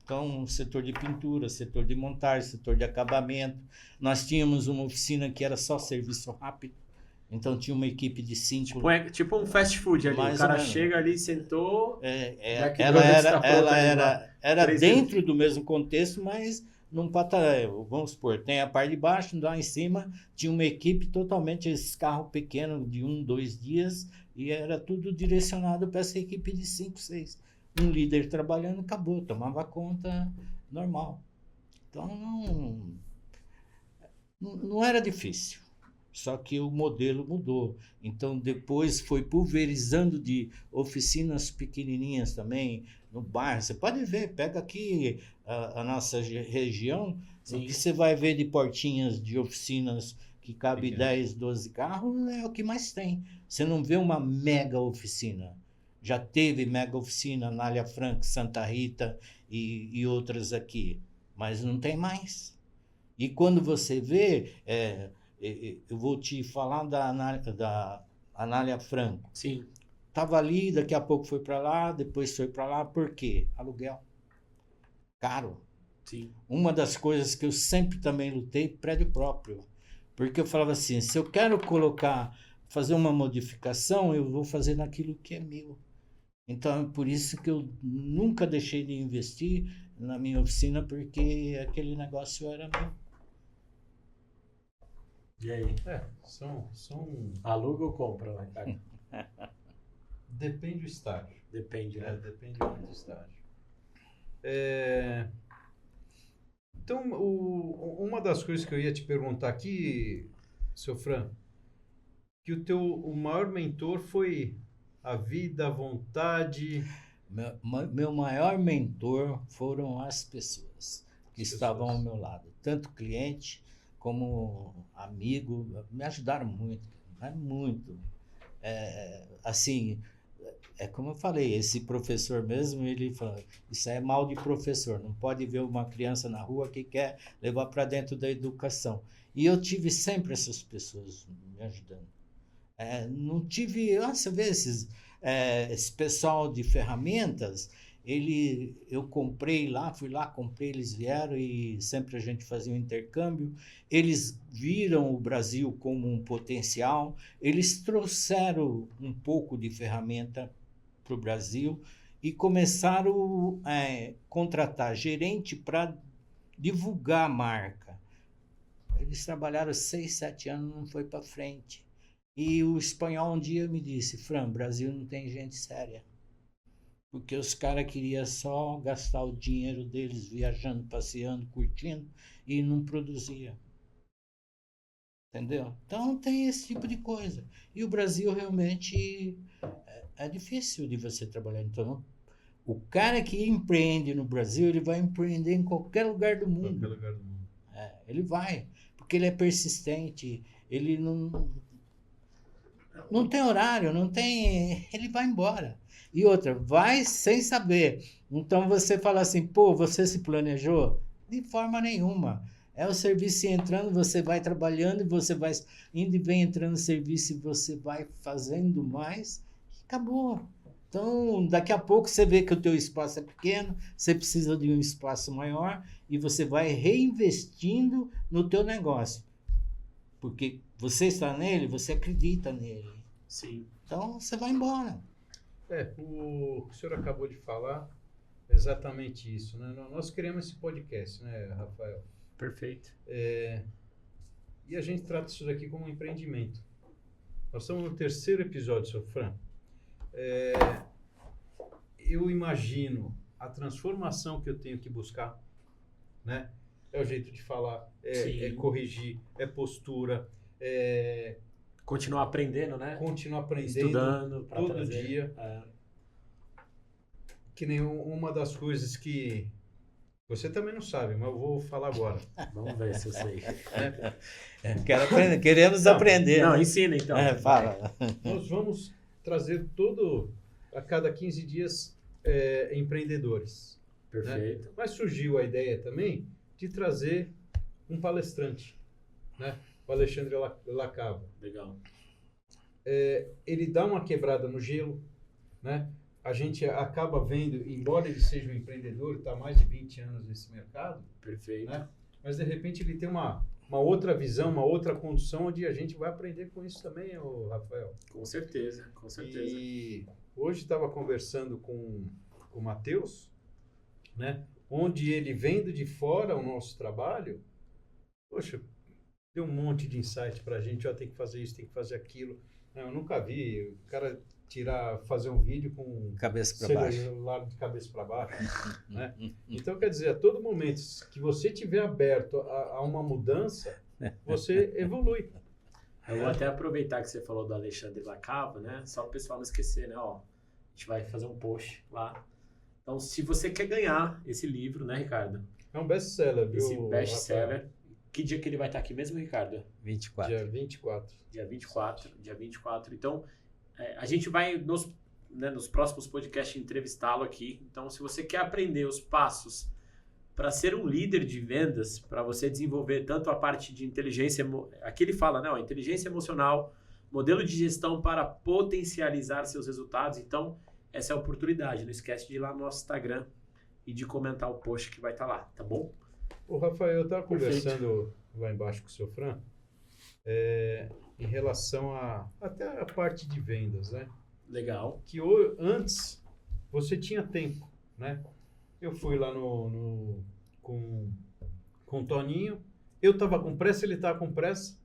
Então, setor de pintura, setor de montagem, setor de acabamento. Nós tínhamos uma oficina que era só serviço rápido. Então, tinha uma equipe de 5. Tipo um fast food ali. O cara chega ali, sentou... Ela era dentro do mesmo contexto, mas num patamar, vamos supor, tem a parte de baixo, lá em cima tinha uma equipe totalmente, esse carro pequeno de 1, 2 dias, e era tudo direcionado para essa equipe de 5, 6. Um líder trabalhando, acabou, tomava conta normal. Então não era difícil. Só que o modelo mudou. Então, depois foi pulverizando de oficinas pequenininhas também no bairro. Você pode ver, pega aqui a nossa região, o que você vai ver de portinhas de oficinas que cabe 10, 12 carros, é o que mais tem. Você não vê uma mega oficina. Já teve mega oficina na Anália Franco, Santa Rita e outras aqui, mas não tem mais. E quando você vê... eu vou te falar da Anália Franco. Sim. Estava ali, daqui a pouco foi para lá, depois foi para lá. Por quê? Aluguel. Caro. Sim. Uma das coisas que eu sempre também lutei, prédio próprio. Porque eu falava assim, se eu quero fazer uma modificação, eu vou fazer naquilo que é meu. Então, é por isso que eu nunca deixei de investir na minha oficina, porque aquele negócio era meu. E aí? Aluga ou compra, né, cara? Depende do estágio. Depende, né? Depende muito do estágio. Então, uma das coisas que eu ia te perguntar aqui, seu Fran, que o maior mentor foi a vida, a vontade... Meu maior mentor foram as pessoas que estavam ao meu lado. Tanto cliente como amigo, me ajudaram muito, muito. Assim, como eu falei, esse professor mesmo, ele fala, isso é mal de professor, não pode ver uma criança na rua que quer levar para dentro da educação. E eu tive sempre essas pessoas me ajudando. Não tive, você vê esse pessoal de ferramentas, eu comprei lá, fui lá, comprei, eles vieram e sempre a gente fazia um intercâmbio. Eles viram o Brasil como um potencial, eles trouxeram um pouco de ferramenta para o Brasil e começaram a contratar gerente para divulgar a marca. Eles trabalharam 6, 7 anos, não foi para frente. E o espanhol um dia me disse, Fran, Brasil não tem gente séria. Porque os caras queriam só gastar o dinheiro deles viajando, passeando, curtindo e não produzia. Entendeu? Então tem esse tipo de coisa. E o Brasil realmente é difícil de você trabalhar. Então, o cara que empreende no Brasil, ele vai empreender em qualquer lugar do mundo. Qualquer lugar do mundo. Ele vai, porque ele é persistente, ele não tem horário, não tem. Ele vai embora. E outra, vai sem saber. Então você fala assim, pô, você se planejou? De forma nenhuma. É o serviço entrando, você vai trabalhando, e você vai indo e vem entrando no serviço e você vai fazendo mais, e acabou. Então, daqui a pouco você vê que o teu espaço é pequeno, você precisa de um espaço maior e você vai reinvestindo no teu negócio. Porque você está nele, você acredita nele. Sim. Então, você vai embora. O senhor acabou de falar exatamente isso, né? Nós criamos esse podcast, né, Rafael? Perfeito. E a gente trata isso daqui como um empreendimento. Nós estamos no 3º episódio, seu Fran. Eu imagino a transformação que eu tenho que buscar, né? É o jeito de falar, é corrigir, é postura, Continuar aprendendo, né? continuar aprendendo Estudando pra todo trazer. dia. Que nem uma das coisas que você também não sabe, mas eu vou falar agora. Vamos ver se eu sei. Quero aprender, queremos aprender. Não, né? ensina então. Fala. Nós vamos trazer a cada 15 dias, empreendedores. Perfeito. Mas surgiu a ideia também de trazer um palestrante, né? O Alexandre Lacava. Legal. Ele dá uma quebrada no gelo, né? A gente acaba vendo, embora ele seja um empreendedor, está há mais de 20 anos nesse mercado, Perfeito. né? Mas de repente ele tem uma outra visão, uma outra condução, onde a gente vai aprender com isso também, Rafael. Com certeza, com certeza. E hoje estava conversando com o Matheus, né? Onde ele vendo de fora o nosso trabalho, poxa, deu um monte de insight para a gente, tem que fazer isso, tem que fazer aquilo. Não, eu nunca vi o cara fazer um vídeo com Cabeça para baixo. celular de cabeça para baixo, né? Então, quer dizer, a todo momento que você tiver aberto a uma mudança, você evolui. Eu vou até aproveitar que você falou do Alexandre Lacava, né? Só para o pessoal não esquecer, né? Ó, a gente vai fazer um post lá. Então, se você quer ganhar esse livro, né, Ricardo? É um best-seller, viu? Esse best-seller. Que dia que ele vai estar aqui mesmo, Ricardo? 24. Dia 24. Dia 24. Então, a gente vai, nos próximos podcasts, entrevistá-lo aqui. Então, se você quer aprender os passos para ser um líder de vendas, para você desenvolver tanto a parte de inteligência... Aqui ele fala, né? Ó, inteligência emocional, modelo de gestão para potencializar seus resultados. Então, essa é a oportunidade. Não esquece de ir lá no nosso Instagram e de comentar o post que vai estar lá, tá bom? O Rafael, eu estava conversando lá embaixo com o seu Fran, em relação até a parte de vendas, né? Legal. Que antes você tinha tempo, né? Eu fui lá com o Toninho, eu estava com pressa, ele estava com pressa.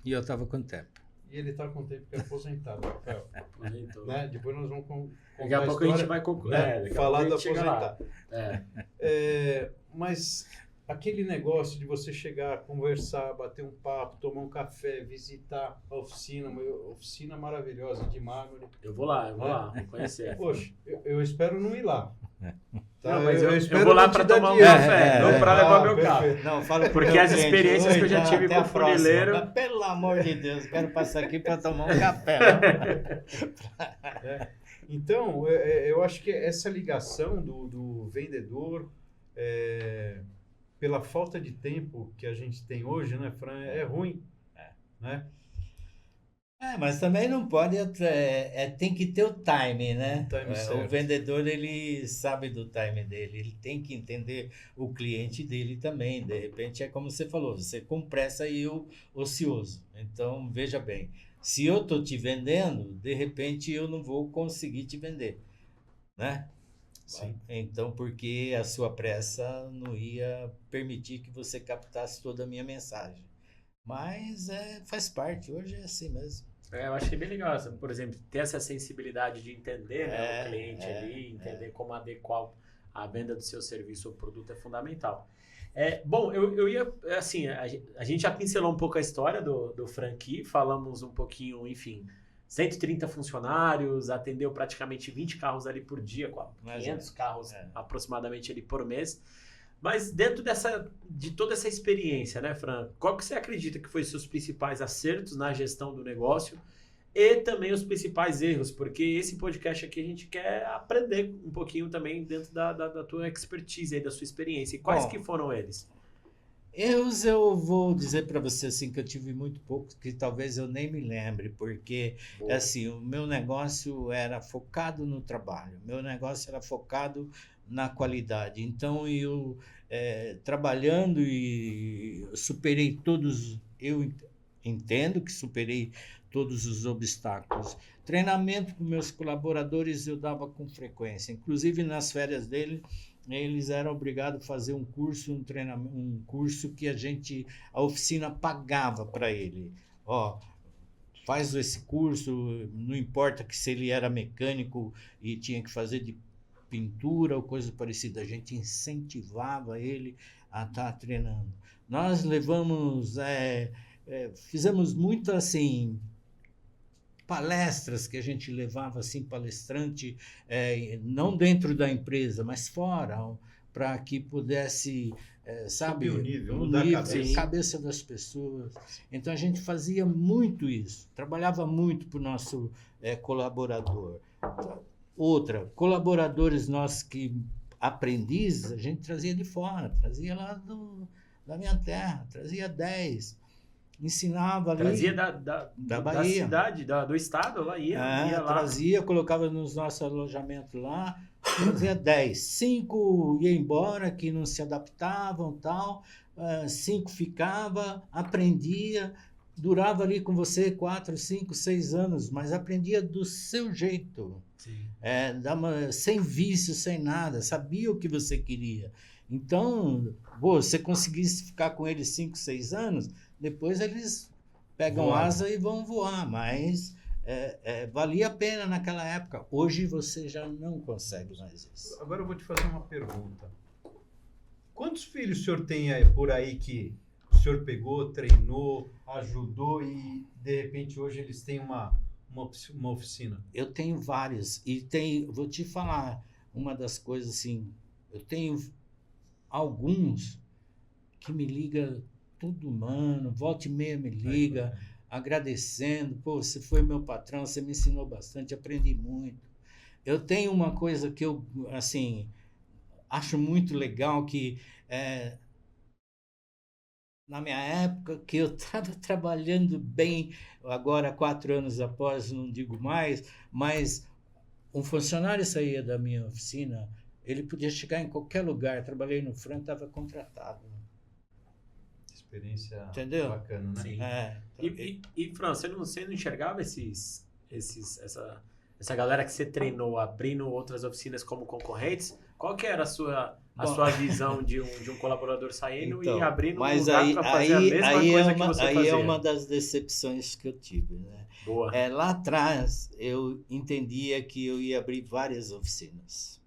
E eu estava com tempo. E ele está com tempo que é aposentado, Rafael. Aposentou. Né? Depois nós vamos contar Daqui a pouco a gente vai concluir. né? Falar do aposentado. aposentado. Mas aquele negócio de você chegar, conversar, bater um papo, tomar um café, visitar a oficina, uma oficina maravilhosa de mármore. Eu vou lá, vou conhecer. Poxa, eu espero não ir lá. Tá? Não, mas eu espero vou lá não te para dar tomar um dinheiro. café, não para levar meu carro. perfeito. Não, fala Porque as experiências que eu já tive com o funileiro... Pelo amor de Deus, quero passar aqui para tomar um café. Então, eu acho que essa ligação do vendedor, pela falta de tempo que a gente tem hoje, né, Fran, é ruim, né? Mas também não pode, tem que ter o time, né? O time certo. O vendedor, ele sabe do time dele, ele tem que entender o cliente dele também. De repente, é como você falou, você com pressa e eu ocioso. Então, veja bem, se eu estou te vendendo, de repente eu não vou conseguir te vender, né? Sim. Então, porque a sua pressa não ia permitir que você captasse toda a minha mensagem. Mas faz parte, hoje é assim mesmo. Eu achei bem legal, por exemplo, ter essa sensibilidade de entender, né, o cliente ali, entender como adequar a venda do seu serviço ou produto é fundamental. Bom, eu ia, assim, a gente já pincelou um pouco a história do Franqui, falamos um pouquinho, enfim, 130 funcionários, atendeu praticamente 20 carros ali por dia, 500 carros aproximadamente ali por mês. Mas dentro de toda essa experiência, né, Fran, qual que você acredita que foi seus principais acertos na gestão do negócio e também os principais erros? Porque esse podcast aqui a gente quer aprender um pouquinho também dentro da tua expertise aí, da sua experiência. E quais que foram eles? Erros eu vou dizer para você assim que eu tive muito poucos, que talvez eu nem me lembre, porque assim, o meu negócio era focado no trabalho, meu negócio era focado na qualidade. Então eu trabalhando e superei todos, eu entendo que superei todos os obstáculos. Treinamento com meus colaboradores eu dava com frequência, inclusive nas férias dele. Eles eram obrigados a fazer um curso, um treinamento, um curso que a oficina pagava para ele. Ó, faz esse curso, não importa que se ele era mecânico e tinha que fazer de pintura ou coisa parecida, a gente incentivava ele a estar treinando. Nós fizemos muito assim, palestras que a gente levava assim, palestrante, não dentro da empresa, mas fora, para que pudesse, sabe, subir o nível, mudar a cabeça das pessoas. Então a gente fazia muito isso, trabalhava muito para o nosso colaborador. Outra, colaboradores nossos que aprendizes, a gente trazia de fora, trazia lá da minha terra, trazia 10. Ensinava ali. Trazia da Bahia. Cidade, do estado, lá ia lá. Trazia, colocava nos nossos alojamentos lá, trazia 10. 5 ia embora, que não se adaptavam tal, 5 ficava, aprendia, durava ali com você 4, 5, 6 anos, mas aprendia do seu jeito. Sim. Sem vício, sem nada, sabia o que você queria. Então, você conseguisse ficar com eles 5, 6 anos, depois eles pegam asa e vão voar, mas valia a pena naquela época. Hoje você já não consegue mais isso. Agora eu vou te fazer uma pergunta. Quantos filhos o senhor tem por aí que o senhor pegou, treinou, ajudou e de repente hoje eles têm uma oficina? Eu tenho vários e vou te falar uma das coisas assim, eu tenho alguns que me ligam todo ano, volta e meia me liga, agradecendo, pô, você foi meu patrão, você me ensinou bastante, aprendi muito. Eu tenho uma coisa que eu, assim, acho muito legal, que na minha época, que eu estava trabalhando bem, agora 4 anos após, não digo mais, mas um funcionário saía da minha oficina, ele podia chegar em qualquer lugar, trabalhei no Fran, estava contratado. Experiência Entendeu? Bacana, né? Sim. E Fran, você não enxergava essa galera que você treinou abrindo outras oficinas como concorrentes? Qual que era a sua visão de um colaborador saindo e abrindo um lugar para fazer a mesma coisa que você fazia? Aí é uma das decepções que eu tive, né? Boa. Lá atrás, eu entendia que eu ia abrir várias oficinas.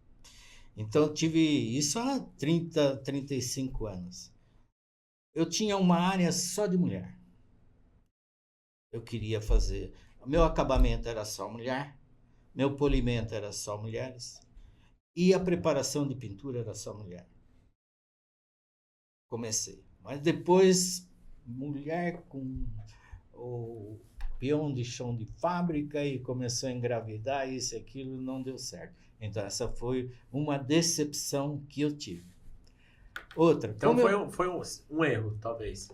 Então, eu tive isso há 30, 35 anos. Eu tinha uma área só de mulher. Eu queria fazer... Meu acabamento era só mulher, meu polimento era só mulheres e a preparação de pintura era só mulher. Comecei. Mas depois, mulher com o peão de chão de fábrica e começou a engravidar, isso e aquilo, não deu certo. Então, essa foi uma decepção que eu tive. Outra. Então foi um erro, talvez.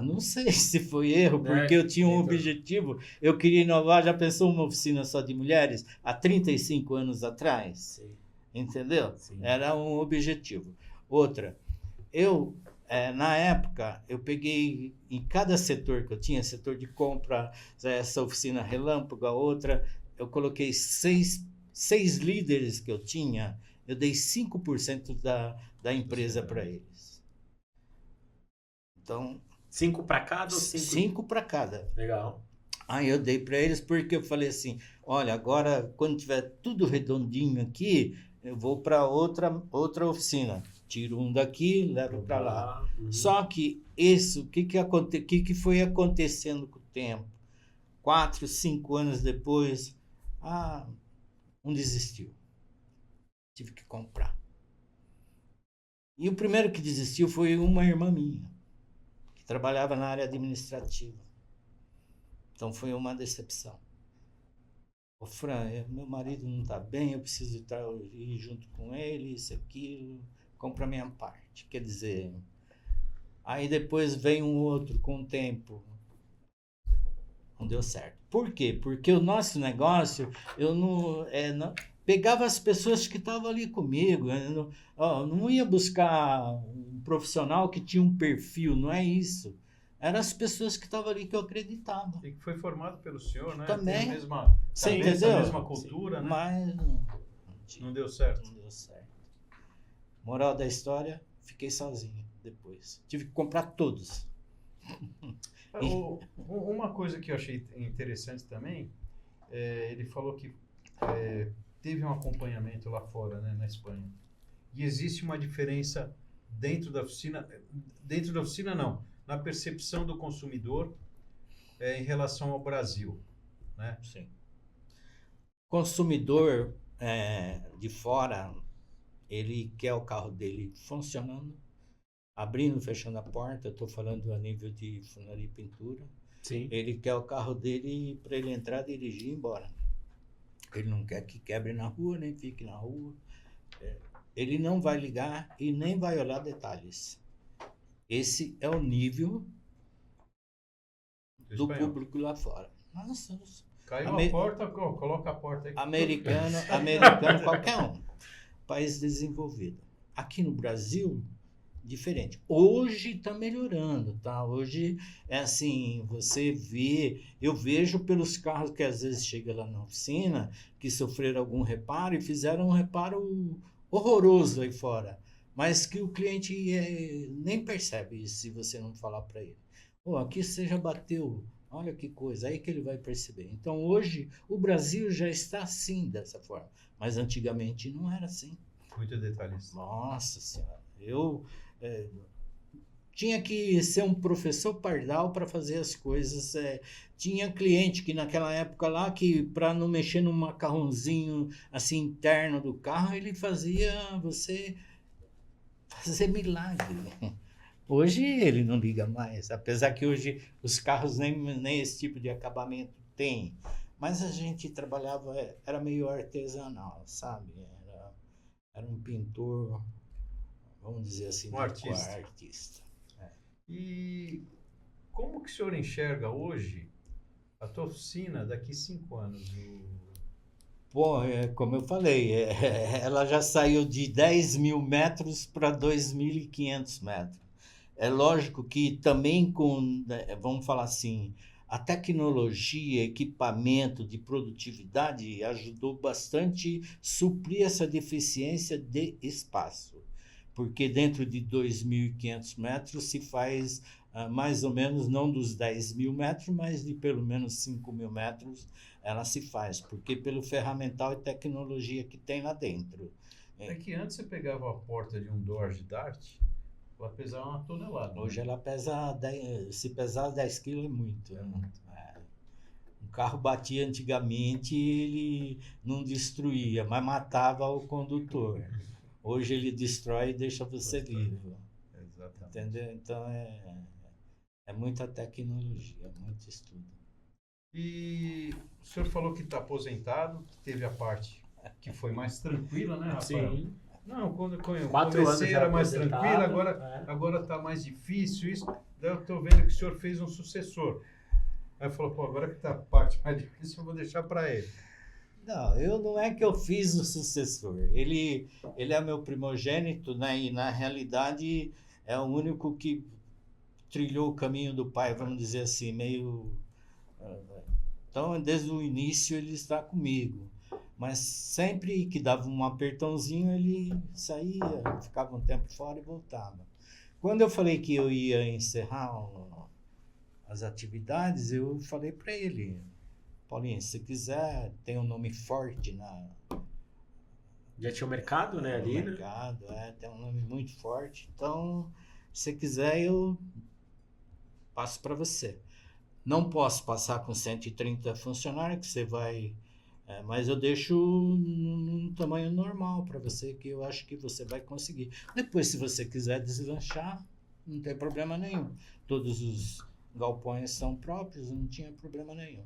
Não sei se foi erro, porque eu tinha um objetivo. Eu queria inovar. Já pensou uma oficina só de mulheres há 35 anos atrás? Sim. Entendeu? Sim. Era um objetivo. Outra, na época, eu peguei em cada setor que eu tinha, setor de compra, essa oficina relâmpago, a outra, eu coloquei 6 líderes que eu tinha, eu dei 5% da empresa para eles. Então... 5 para cada ou 5? 5 para cada. Legal. Aí eu dei para eles porque eu falei assim, olha, agora quando tiver tudo redondinho aqui, eu vou para outra oficina. Tiro um daqui, levo para lá. Uhum. Só que o que foi acontecendo com o tempo? 4, 5 anos depois, um desistiu. Tive que comprar. E o primeiro que desistiu foi uma irmã minha, que trabalhava na área administrativa. Então foi uma decepção. Ô Fran, meu marido não está bem, eu preciso ir junto com ele, isso, aquilo, compra a minha parte. Quer dizer, aí depois vem um outro com o tempo. Não deu certo. Por quê? Porque o nosso negócio, eu não pegava as pessoas que estavam ali comigo. Eu não ia buscar um profissional que tinha um perfil, não é isso. Eram as pessoas que estavam ali que eu acreditava. E que foi formado pelo senhor, né? Também. Tem a mesma Sim, cabeça, entendeu? a mesma cultura, Sim, né? mas Não deu certo. não deu certo. Moral da história, fiquei sozinho depois. Tive que comprar todos. Uma coisa que eu achei interessante também, ele falou que teve um acompanhamento lá fora, né, na Espanha. E existe uma diferença dentro da oficina não, na percepção do consumidor em relação ao Brasil, né? Sim. Consumidor de fora, ele quer o carro dele funcionando, abrindo e fechando a porta. Eu estou falando a nível de funilaria e pintura. Sim. Ele quer o carro dele para ele entrar, dirigir e ir embora. Ele não quer que quebre na rua, nem fique na rua. Ele não vai ligar e nem vai olhar detalhes. Esse é o nível do público lá fora. Nossa, Caiu a porta, coloca a porta aí. Americano, qualquer um. País desenvolvido. Aqui no Brasil, diferente. Hoje está melhorando, tá? Hoje é assim, eu vejo pelos carros que às vezes chegam lá na oficina, que sofreram algum reparo e fizeram um reparo horroroso aí fora, mas que o cliente nem percebe isso se você não falar para ele. Aqui você já bateu, olha que coisa, aí que ele vai perceber. Então hoje o Brasil já está assim, dessa forma, mas antigamente não era assim. Muito detalhista. Nossa Senhora, eu tinha que ser um professor pardal para fazer as coisas. Tinha cliente que naquela época lá, que para não mexer no macarrãozinho assim interno do carro, ele fazia você fazer milagre. Hoje ele não liga mais, apesar que hoje os carros nem esse tipo de acabamento tem. Mas a gente trabalhava, era meio artesanal, sabe? Era um pintor, vamos dizer assim, um artista. E como que o senhor enxerga hoje a tua oficina daqui 5 anos? Bom, como eu falei, ela já saiu de 10 mil metros para 2.500 metros. É lógico que também vamos falar assim, a tecnologia, equipamento de produtividade ajudou bastante a suprir essa deficiência de espaço. Porque dentro de 2.500 metros se faz mais ou menos, não dos 10 mil metros, mas de pelo menos 5 mil metros ela se faz, porque pelo ferramental e tecnologia que tem lá dentro. É que antes você pegava a porta de um Dodge Dart, ela pesava 1 tonelada. Hoje ela pesa 10, se pesar 10 quilos é muito. Um carro batia antigamente, ele não destruía, mas matava o condutor. Hoje ele destrói e deixa você vivo. Exatamente. Entendeu? Então é muita tecnologia, muito estudo. E o senhor falou que está aposentado, teve a parte que foi mais tranquila, né, Rafael? Sim. Não, quando eu 4 anos comecei já era mais aposentado, tranquila, agora está mais difícil isso. Daí eu estou vendo que o senhor fez um sucessor. Aí falou, agora que está a parte mais difícil, eu vou deixar para ele. Não, não é que eu fiz o sucessor. Ele é meu primogênito, né? E na realidade é o único que trilhou o caminho do pai, vamos dizer assim, meio... Então, desde o início ele está comigo. Mas sempre que dava um apertãozinho, ele saía, ficava um tempo fora e voltava. Quando eu falei que eu ia encerrar as atividades, eu falei para ele, Paulinho, se quiser, tem um nome forte Já tinha o mercado, né, no ali, né? mercado, tem um nome muito forte. Então, se quiser, eu passo para você. Não posso passar com 130 funcionários, que você vai... mas eu deixo num tamanho normal para você, que eu acho que você vai conseguir. Depois, se você quiser deslanchar, não tem problema nenhum. Todos os galpões são próprios, não tinha problema nenhum.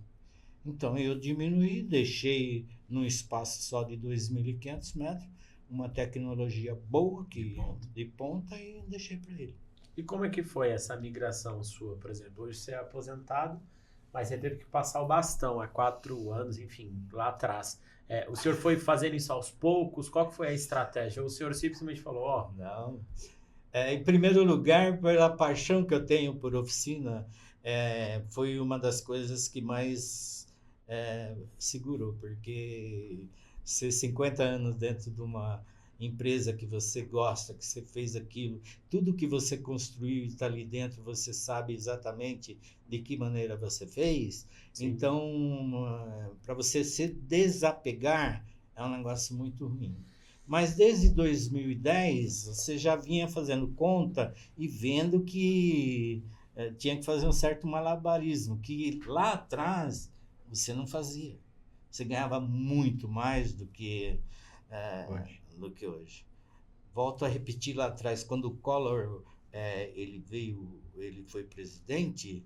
Então, eu diminuí, deixei num espaço só de 2.500 metros, uma tecnologia boa, de ponta, e deixei para ele. E como é que foi essa migração sua, por exemplo? Hoje você é aposentado, mas você teve que passar o bastão há 4 anos, enfim, lá atrás. O senhor foi fazendo isso aos poucos? Qual que foi a estratégia? Ou o senhor simplesmente falou, ó... Não. Em primeiro lugar, pela paixão que eu tenho por oficina, foi uma das coisas que mais segurou, porque ser 50 anos dentro de uma empresa que você gosta, que você fez aquilo, tudo que você construiu está ali dentro, você sabe exatamente de que maneira você fez. Sim. Então, para você se desapegar, é um negócio muito ruim. Mas desde 2010, você já vinha fazendo conta e vendo que tinha que fazer um certo malabarismo, que lá atrás você não fazia. Você ganhava muito mais do que hoje. Volto a repetir lá atrás, quando o Collor ele foi presidente,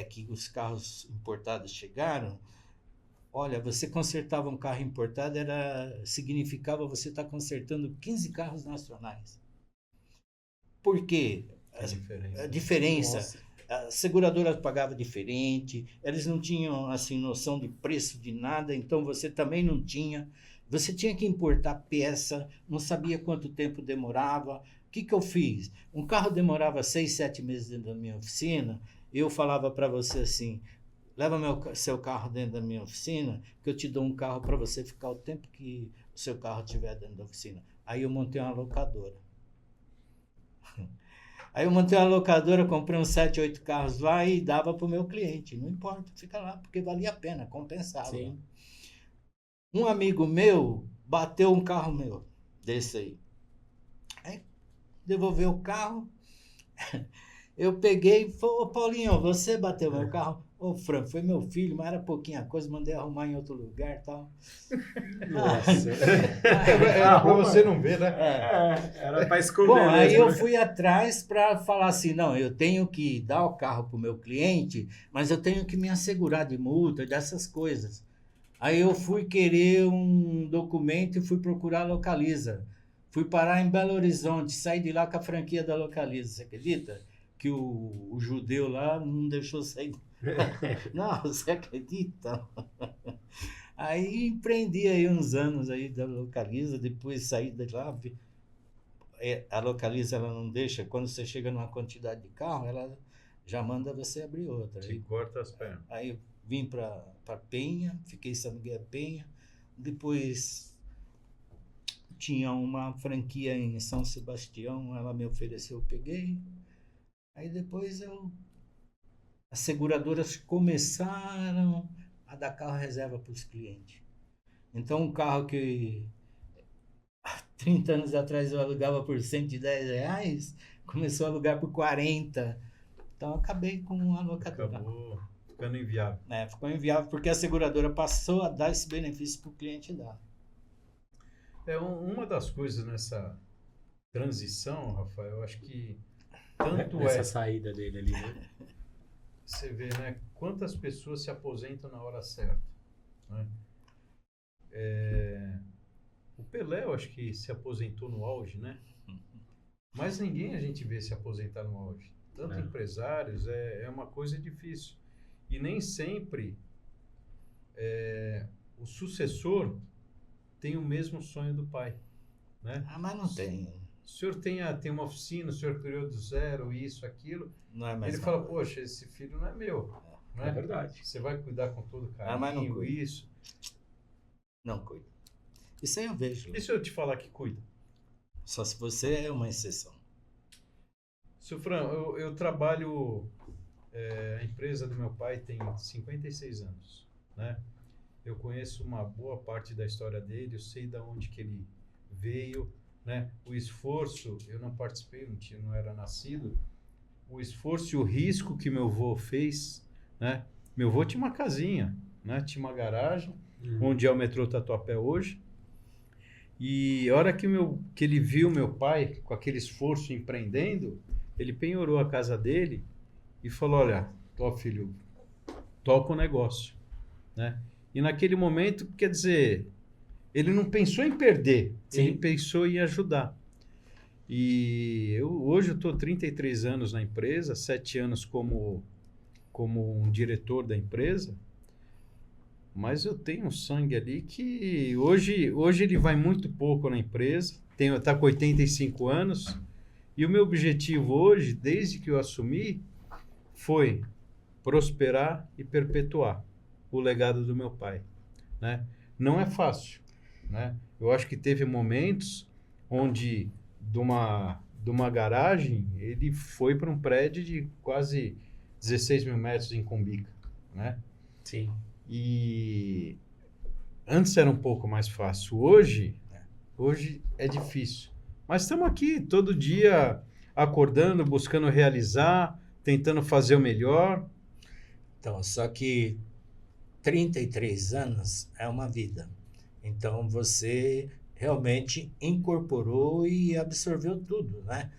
que os carros importados chegaram. Olha, você consertava um carro importado, significava você estar consertando 15 carros nacionais. Por quê? A diferença. Nossa. As seguradoras pagavam diferente, eles não tinham assim, noção de preço de nada, então você também não tinha. Você tinha que importar peça, não sabia quanto tempo demorava. O que eu fiz? Um carro demorava 6, 7 meses dentro da minha oficina, eu falava para você assim... Leva seu carro dentro da minha oficina, que eu te dou um carro para você ficar o tempo que o seu carro estiver dentro da oficina. Aí eu montei uma locadora. Comprei uns 7, 8 carros lá e dava para o meu cliente. Não importa, fica lá, porque valia a pena, compensava. Sim. Um amigo meu bateu um carro meu, desse aí. Aí devolveu o carro. Eu peguei e falei, ô Paulinho, você bateu meu carro? Ô Franco, foi meu filho, mas era pouquinha coisa, mandei arrumar em outro lugar e tal. Nossa. Era pra você não ver, né? Era pra esconder. Bom, aí mesmo, eu né? fui atrás para falar assim, não, eu tenho que dar o carro pro meu cliente, mas eu tenho que me assegurar de multa, dessas coisas. Aí eu fui querer um documento e fui procurar a Localiza. Fui parar em Belo Horizonte, saí de lá com a franquia da Localiza, você acredita? Que o judeu lá não deixou sair. Não, você acredita? Aí empreendi aí uns anos aí da Localiza, depois saí de lá. A Localiza ela não deixa, quando você chega numa quantidade de carro, ela já manda você abrir outra. Te corta as pernas. Aí vim para Penha, fiquei em São Miguel Penha, depois tinha uma franquia em São Sebastião, ela me ofereceu, eu peguei. Aí depois as seguradoras começaram a dar carro reserva para os clientes. Então um carro que há 30 anos atrás eu alugava por R$110, começou a alugar por 40. Então acabei com a locadora. Acabou ficando inviável. Ficou inviável porque a seguradora passou a dar esse benefício para o cliente dar. Uma das coisas nessa transição, Rafael, eu acho que tanto Essa saída dele ali, né? Você vê, né? Quantas pessoas se aposentam na hora certa, né? O Pelé, eu acho que se aposentou no auge, né? Mas ninguém a gente vê se aposentar no auge. Tanto empresários, é uma coisa difícil. E nem sempre o sucessor tem o mesmo sonho do pai, né? Mas não tem. O senhor tem uma oficina, o senhor criou do zero, isso, aquilo. Não é mais ele fala, poxa, esse filho não é meu. Não É verdade. Você vai cuidar com todo carinho, mas não cuida. isso. Não cuida. Isso aí eu vejo. E se eu te falar que cuida? Só se você é uma exceção. Seu Fran, eu trabalho A empresa do meu pai tem 56 anos, né? Eu conheço uma boa parte da história dele, eu sei de onde que ele veio, né? O esforço, eu não participei, não era nascido, o esforço e o risco que meu avô fez, né? Meu avô tinha uma casinha, né? Tinha uma garagem, onde é o metrô Tatuapé hoje, e a hora que ele viu meu pai com aquele esforço empreendendo, ele penhorou a casa dele e falou, olha, ó filho, toca o negócio, né? E naquele momento, quer dizer, ele não pensou em perder, ele pensou em ajudar. E hoje eu estou 33 anos na empresa, 7 anos como um diretor da empresa, mas eu tenho um sangue ali que hoje ele vai muito pouco na empresa, está com 85 anos, e o meu objetivo hoje, desde que eu assumi, foi prosperar e perpetuar o legado do meu pai, né? Não é fácil, né? Eu acho que teve momentos onde de uma garagem ele foi para um prédio de quase 16 mil metros em Cumbica, né? Sim. E antes era um pouco mais fácil, hoje é difícil. Mas estamos aqui todo dia acordando, buscando realizar, tentando fazer o melhor. Então, só que 33 anos é uma vida. Então, você realmente incorporou e absorveu tudo, né?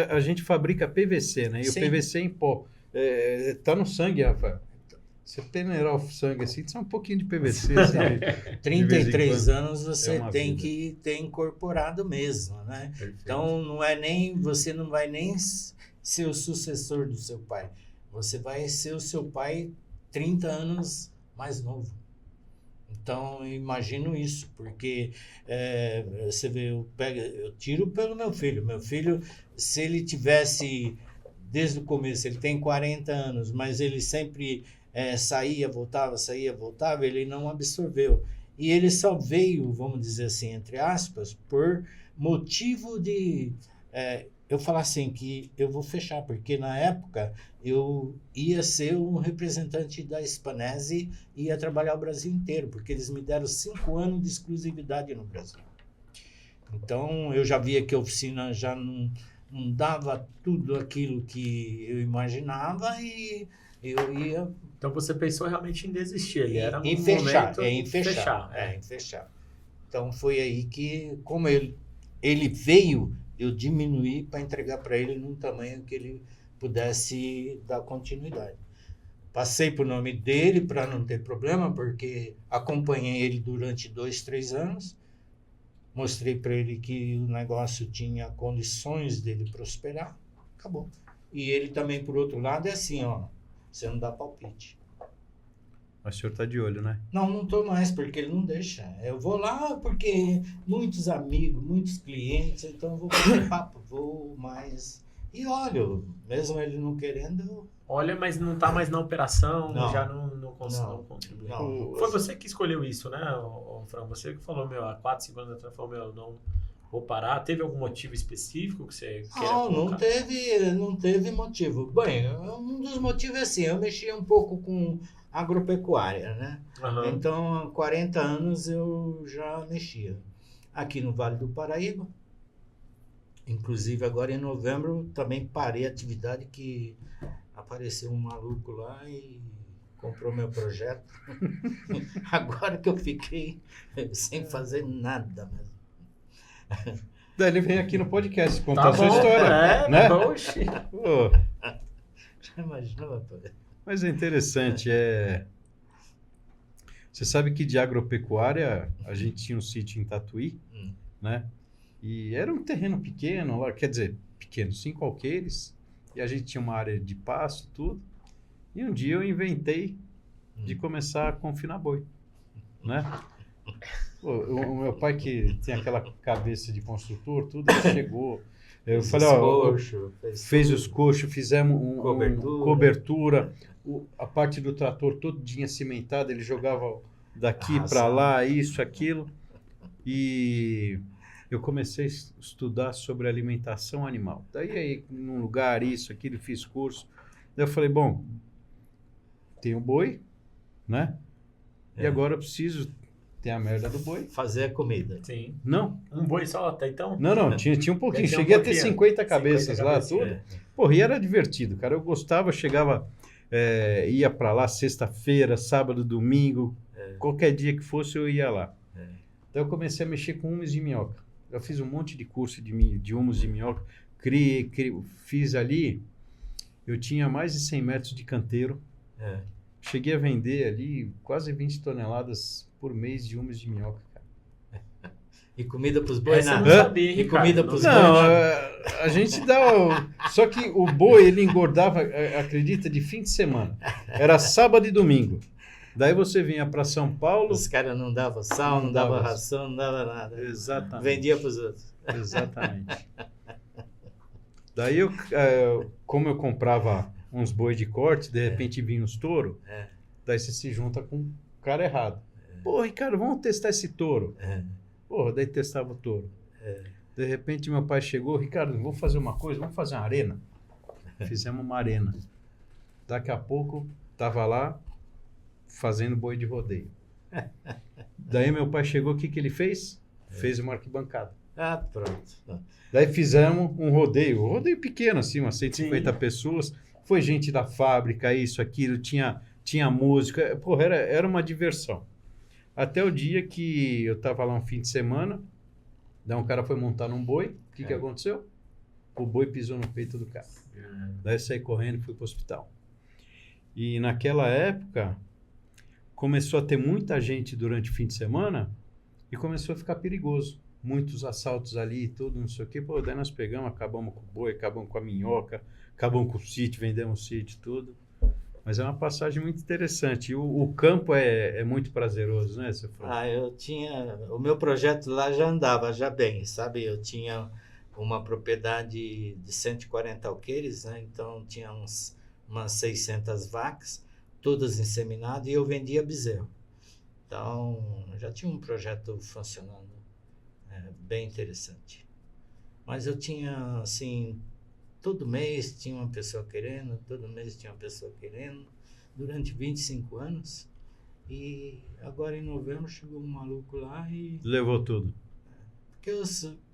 A gente fabrica PVC, né? E Sim. o PVC em pó. Tá no sangue, Rafael. Você peneirar o sangue assim, tem um pouquinho de PVC. Assim, 33 anos você tem vida. que ter incorporado mesmo, né? Perfeito. Então, você não vai nem ser o sucessor do seu pai. Você vai ser o seu pai 30 anos mais novo. Então, eu imagino isso, porque você vê, eu tiro pelo meu filho. Meu filho, se ele tivesse, desde o começo, ele tem 40 anos, mas ele sempre saía, voltava, ele não absorveu. E ele só veio, vamos dizer assim, entre aspas, por motivo de... eu falar assim, que eu vou fechar, porque na época eu ia ser um representante da Spanese e ia trabalhar o Brasil inteiro, porque eles me deram 5 anos de exclusividade no Brasil. Então, eu já via que a oficina já não dava tudo aquilo que eu imaginava e eu ia... Então, você pensou realmente em desistir. Ele era em fechar. Em fechar. Então, foi aí que, como ele veio, eu diminuí para entregar para ele num tamanho que ele pudesse dar continuidade. Passei por nome dele para não ter problema, porque acompanhei ele durante 2, 3 anos, mostrei para ele que o negócio tinha condições dele prosperar, acabou. E ele também, por outro lado, é assim, ó, você não dá palpite. Mas o senhor está de olho, né? Não estou mais, porque ele não deixa. Eu vou lá porque muitos amigos, muitos clientes, então eu vou bater papo, vou mais... E olho, mesmo ele não querendo... Olha, mas não está mais na operação, Não. já não contribui. Não. Foi você que escolheu isso, né, Fran? Você que falou, há 4, 5 anos atrás, falou, não vou parar. Teve algum motivo específico que você queira colocar? Não teve motivo. Bem, um dos motivos é assim, eu mexia um pouco com agropecuária, né? Uhum. Então, há 40 anos eu já mexia. Aqui no Vale do Paraíba, inclusive agora em novembro, também parei a atividade que apareceu um maluco lá e comprou meu projeto. Agora que eu fiquei sem fazer nada mesmo. Daí ele vem aqui no podcast contar Tá a sua bom, história, né? Oxi. Pô, Já imaginou, rapaz? mas é interessante, Você sabe que de agropecuária a gente tinha um sítio em Tatuí, né? E era um terreno pequeno, lá, quer dizer, pequeno, 5 alqueires, e a gente tinha uma área de pasto, tudo. E um dia eu inventei de começar a confinar boi, né? Pô, o meu pai, que tem aquela cabeça de construtor, tudo, ele chegou. Eu falei, fez os coxos, fizemos cobertura, a parte do trator todinha cimentada, ele jogava daqui para lá, isso, aquilo. E eu comecei a estudar sobre alimentação animal. Daí, num lugar, isso, aquilo, fiz curso. Daí eu falei, bom, tenho boi, né? E É. agora eu preciso ter a merda do boi. Fazer a comida. Sim. Não, Um boi só, até então? não, tinha um pouquinho. Tinha um Cheguei a ter pouquinho. 50 cabeças 50 lá, cabecinhas. tudo. Porra, e era divertido, cara. Eu gostava, chegava, ia pra lá sexta-feira, sábado, domingo, qualquer dia que fosse eu ia lá. Então eu comecei a mexer com humus de minhoca. Eu fiz um monte de curso de humus de minhoca, fiz ali, eu tinha mais de 100 metros de canteiro. Cheguei a vender ali quase 20 toneladas por mês de humus de minhoca, cara. E comida pros bois, Essa eu nada. não sabia, hein, E Ricardo? comida pros Não, bois. a gente dá. Só que o boi, ele engordava, acredita, de fim de semana. Era sábado e domingo. Daí você vinha para São Paulo. Os caras não davam sal, não davam dava. ração, não dava nada. Exatamente. Vendia pros outros. Exatamente. Daí, como eu comprava uns bois de corte, de repente vinha uns touro, daí você se junta com o cara errado. Pô, Ricardo, vamos testar esse touro. Porra, daí testava o touro. De repente meu pai chegou, Ricardo, vamos fazer uma coisa, vamos fazer uma arena. Fizemos uma arena. Daqui a pouco, tava lá fazendo boi de rodeio. Daí meu pai chegou, o que ele fez? Fez uma arquibancada. Ah, pronto. Daí fizemos um rodeio pequeno assim, umas 150 Sim. pessoas. Foi gente da fábrica, isso, aquilo, tinha música. Porra, era uma diversão. Até o dia que eu tava lá um fim de semana, daí um cara foi montar num boi, o que aconteceu? O boi pisou no peito do cara. Daí eu saí correndo e fui pro hospital. E naquela época, começou a ter muita gente durante o fim de semana e começou a ficar perigoso. Muitos assaltos ali e tudo, não sei o quê. Pô, daí nós pegamos, acabamos com o boi, acabamos com a minhoca, acabamos com o sítio, vendemos o sítio, tudo. Mas é uma passagem muito interessante. E o campo é muito prazeroso, né, seu Fran? Eu tinha... O meu projeto lá já andava já bem, sabe? Eu tinha uma propriedade de 140 alqueires, né? Então tinha umas 600 vacas, todas inseminadas, e eu vendia bezerro. Então já tinha um projeto funcionando bem interessante. Mas eu tinha, assim... Todo mês tinha uma pessoa querendo, todo mês tinha uma pessoa querendo, durante 25 anos. E agora em novembro chegou um maluco lá e... Levou tudo. Porque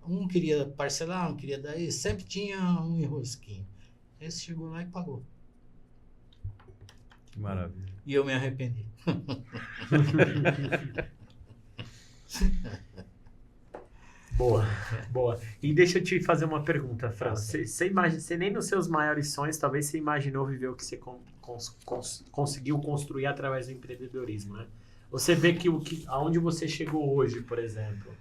um queria parcelar, um queria dar, e sempre tinha um enrosquinho. Esse chegou lá e pagou. Que maravilha. E eu me arrependi. Boa, boa. E deixa eu te fazer uma pergunta, Fran. Faça. Você nem nos seus maiores sonhos, talvez você imaginou viver o que você conseguiu construir através do empreendedorismo, né? Você vê que aonde você chegou hoje, por exemplo,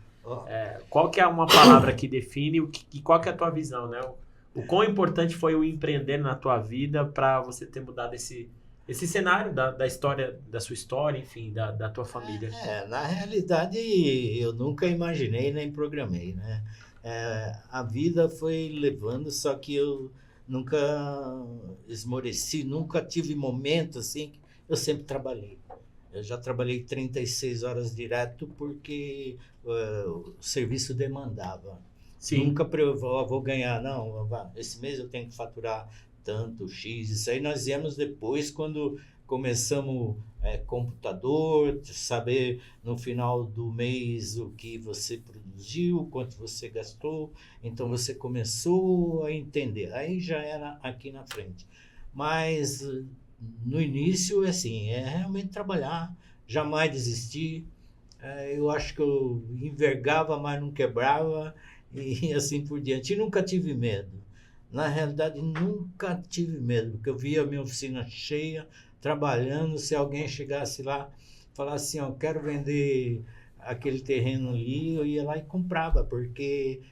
qual que é uma palavra que define e qual que é a tua visão, né? O quão importante foi o empreender na tua vida para você ter mudado esse cenário da história, da sua história, enfim, da tua família. Na realidade, eu nunca imaginei nem programei, né? A vida foi levando, só que eu nunca esmoreci, nunca tive momento assim, eu sempre trabalhei. Eu já trabalhei 36 horas direto porque o serviço demandava. Sim. Nunca vou ganhar, não, esse mês eu tenho que faturar tanto, X, isso aí nós viemos depois quando começamos computador, saber no final do mês o que você produziu, quanto você gastou, então você começou a entender, aí já era aqui na frente. Mas no início é realmente trabalhar, jamais desistir, eu acho que eu envergava, mas não quebrava, e assim por diante, e nunca tive medo. Na realidade, nunca tive medo, porque eu via a minha oficina cheia, trabalhando, se alguém chegasse lá, falasse assim, quero vender aquele terreno ali, eu ia lá e comprava, porque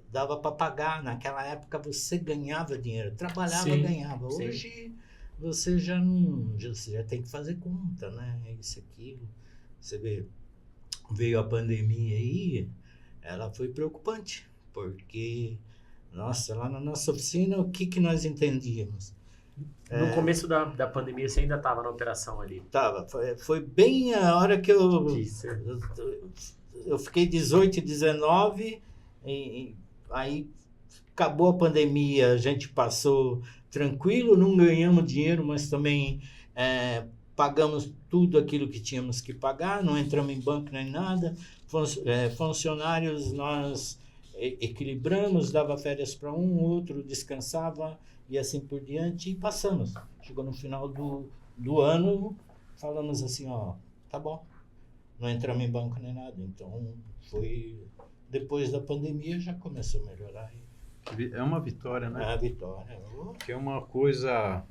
dava para pagar. Naquela época você ganhava dinheiro, trabalhava, Sim, ganhava. sim. Hoje você já não, você já tem que fazer conta, né? Isso, aquilo. Você vê, veio a pandemia aí, ela foi preocupante, porque... Nossa, lá na nossa oficina, o que nós entendíamos? No começo da pandemia, você ainda estava na operação ali. Tava, foi bem a hora que eu fiquei 18 e 19, e aí acabou a pandemia, a gente passou tranquilo, não ganhamos dinheiro, mas também Pagamos tudo aquilo que tínhamos que pagar, não entramos em banco nem nada. Funcionários nós equilibramos, dava férias para um, outro descansava e assim por diante, e passamos. Chegou no final do ano, falamos assim, ó, tá bom, não entramos em banco nem nada. Então, depois da pandemia já começou a melhorar. É uma vitória, né? É a vitória. Que é uma coisa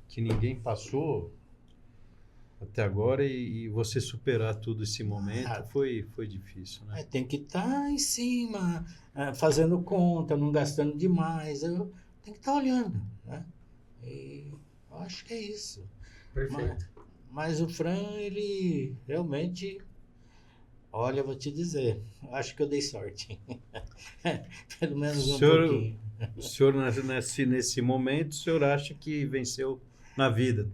que ninguém passou até agora, e você superar todo esse momento foi difícil, né? Tem que estar em cima, fazendo conta, não gastando demais. Tem que estar olhando, né? E eu acho que é isso. Perfeito. Mas o Fran, ele realmente, olha, eu vou te dizer, acho que eu dei sorte. Pelo menos um pouquinho. O senhor, nesse momento, o senhor acha que venceu na vida?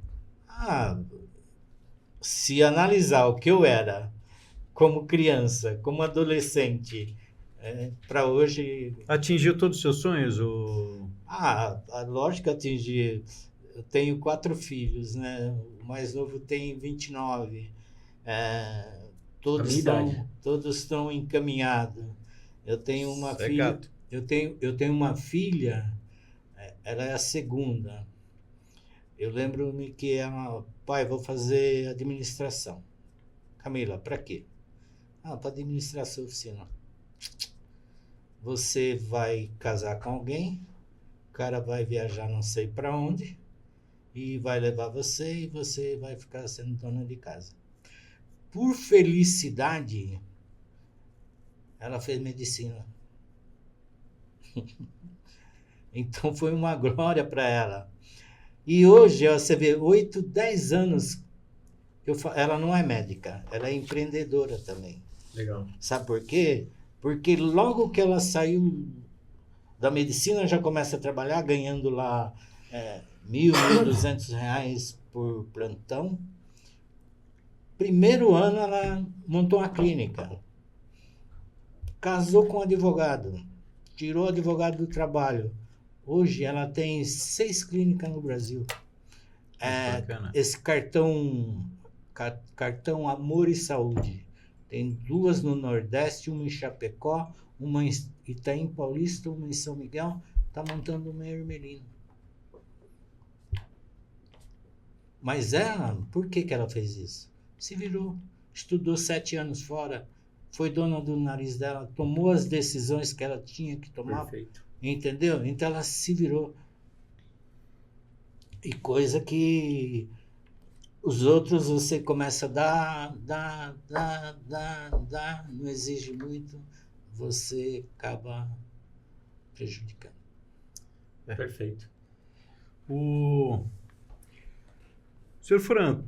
Se analisar o que eu era como criança, como adolescente, para hoje... Atingiu todos os seus sonhos? Lógico que atingi. Eu tenho 4 filhos, né? O mais novo tem 29. Todos estão encaminhados. Eu tenho uma filha. Gato. Eu tenho uma filha, ela é a segunda. Eu lembro-me que ela, pai, vou fazer administração. Camila, para quê? Para administração oficina. Você vai casar com alguém, o cara vai viajar não sei para onde, e vai levar você, e você vai ficar sendo dona de casa. Por felicidade, ela fez medicina. Então foi uma glória para ela. E hoje, você vê, 8, 10 anos, ela não é médica, ela é empreendedora também. Legal. Sabe por quê? Porque logo que ela saiu da medicina, já começa a trabalhar, ganhando lá R$1.000, R$1.200 por plantão. Primeiro ano, ela montou uma clínica. Casou com um advogado. Tirou o advogado do trabalho. Hoje ela tem 6 clínicas no Brasil. Esse cartão Amor e Saúde. Tem 2 no Nordeste, uma em Chapecó, uma em Itaim Paulista, uma em São Miguel. Está montando uma em Ermelino. Mas ela, por que ela fez isso? Se virou. Estudou 7 anos fora. Foi dona do nariz dela. Tomou as decisões que ela tinha que tomar. Perfeito. Entendeu? Então ela se virou. E coisa que os outros você começa a dar, não exige muito, você acaba prejudicando. Perfeito. Senhor Fran,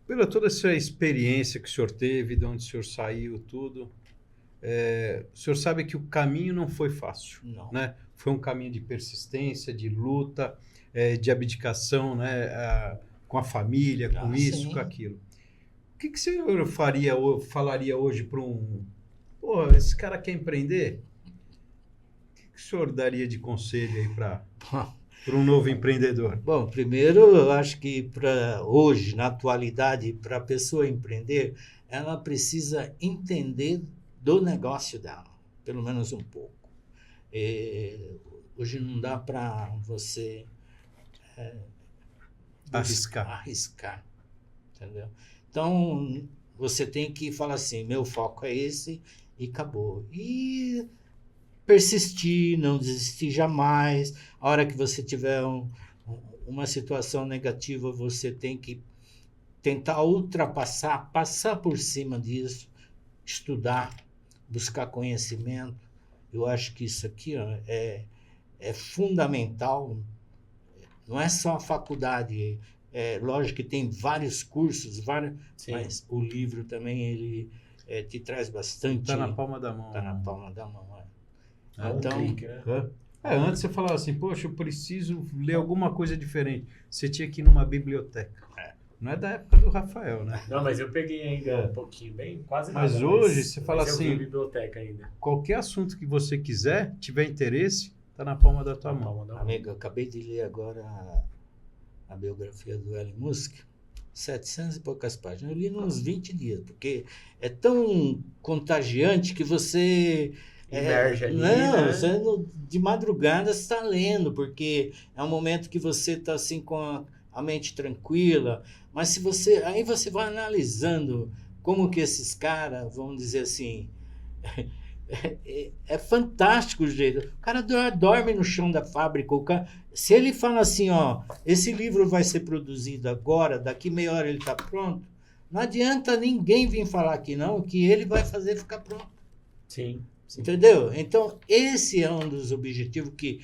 pela toda essa experiência que o senhor teve, de onde o senhor saiu, tudo, o senhor sabe que o caminho não foi fácil. Não. Né? Foi um caminho de persistência, de luta, de abdicação, né? Com a família, com isso, sim. com aquilo. O que o senhor falaria hoje para esse cara quer empreender? O que o senhor daria de conselho aí para um novo empreendedor? Bom, primeiro, eu acho que para hoje, na atualidade, para a pessoa empreender, ela precisa entender do negócio dela, pelo menos um pouco. Hoje não dá para você arriscar, entendeu? Então, você tem que falar assim, meu foco é esse e acabou. E persistir, não desistir jamais. A hora que você tiver uma situação negativa, você tem que tentar ultrapassar, passar por cima disso, estudar, buscar conhecimento. Eu acho que isso aqui é fundamental. Não é só a faculdade. Lógico que tem vários cursos, mas o livro também ele te traz bastante. Está na palma da mão. Está na palma da mão. Então, clique, né? Antes você falava assim, poxa, eu preciso ler alguma coisa diferente. Você tinha que ir numa biblioteca. Não é da época do Rafael, né? Não, mas eu peguei ainda um pouquinho, bem, quase nada. Mas hoje você fala eu assim, vi biblioteca ainda. Qualquer assunto que você quiser, tiver interesse, está na palma da tua mão. Amigo, eu acabei de ler agora a biografia do Elon Musk. 700 e poucas páginas. Eu li nos 20 dias, porque é tão contagiante que você... Emerge ali, não, né? você de madrugada você está lendo, porque é um momento que você está assim com a mente tranquila, mas se você... Aí você vai analisando como que esses caras, vamos dizer assim... É fantástico o jeito. O cara dorme no chão da fábrica. Se ele fala assim, ó, esse livro vai ser produzido agora, daqui meia hora ele está pronto, não adianta ninguém vir falar aqui não, que ele vai fazer ficar pronto. Sim. Entendeu? Então, esse é um dos objetivos que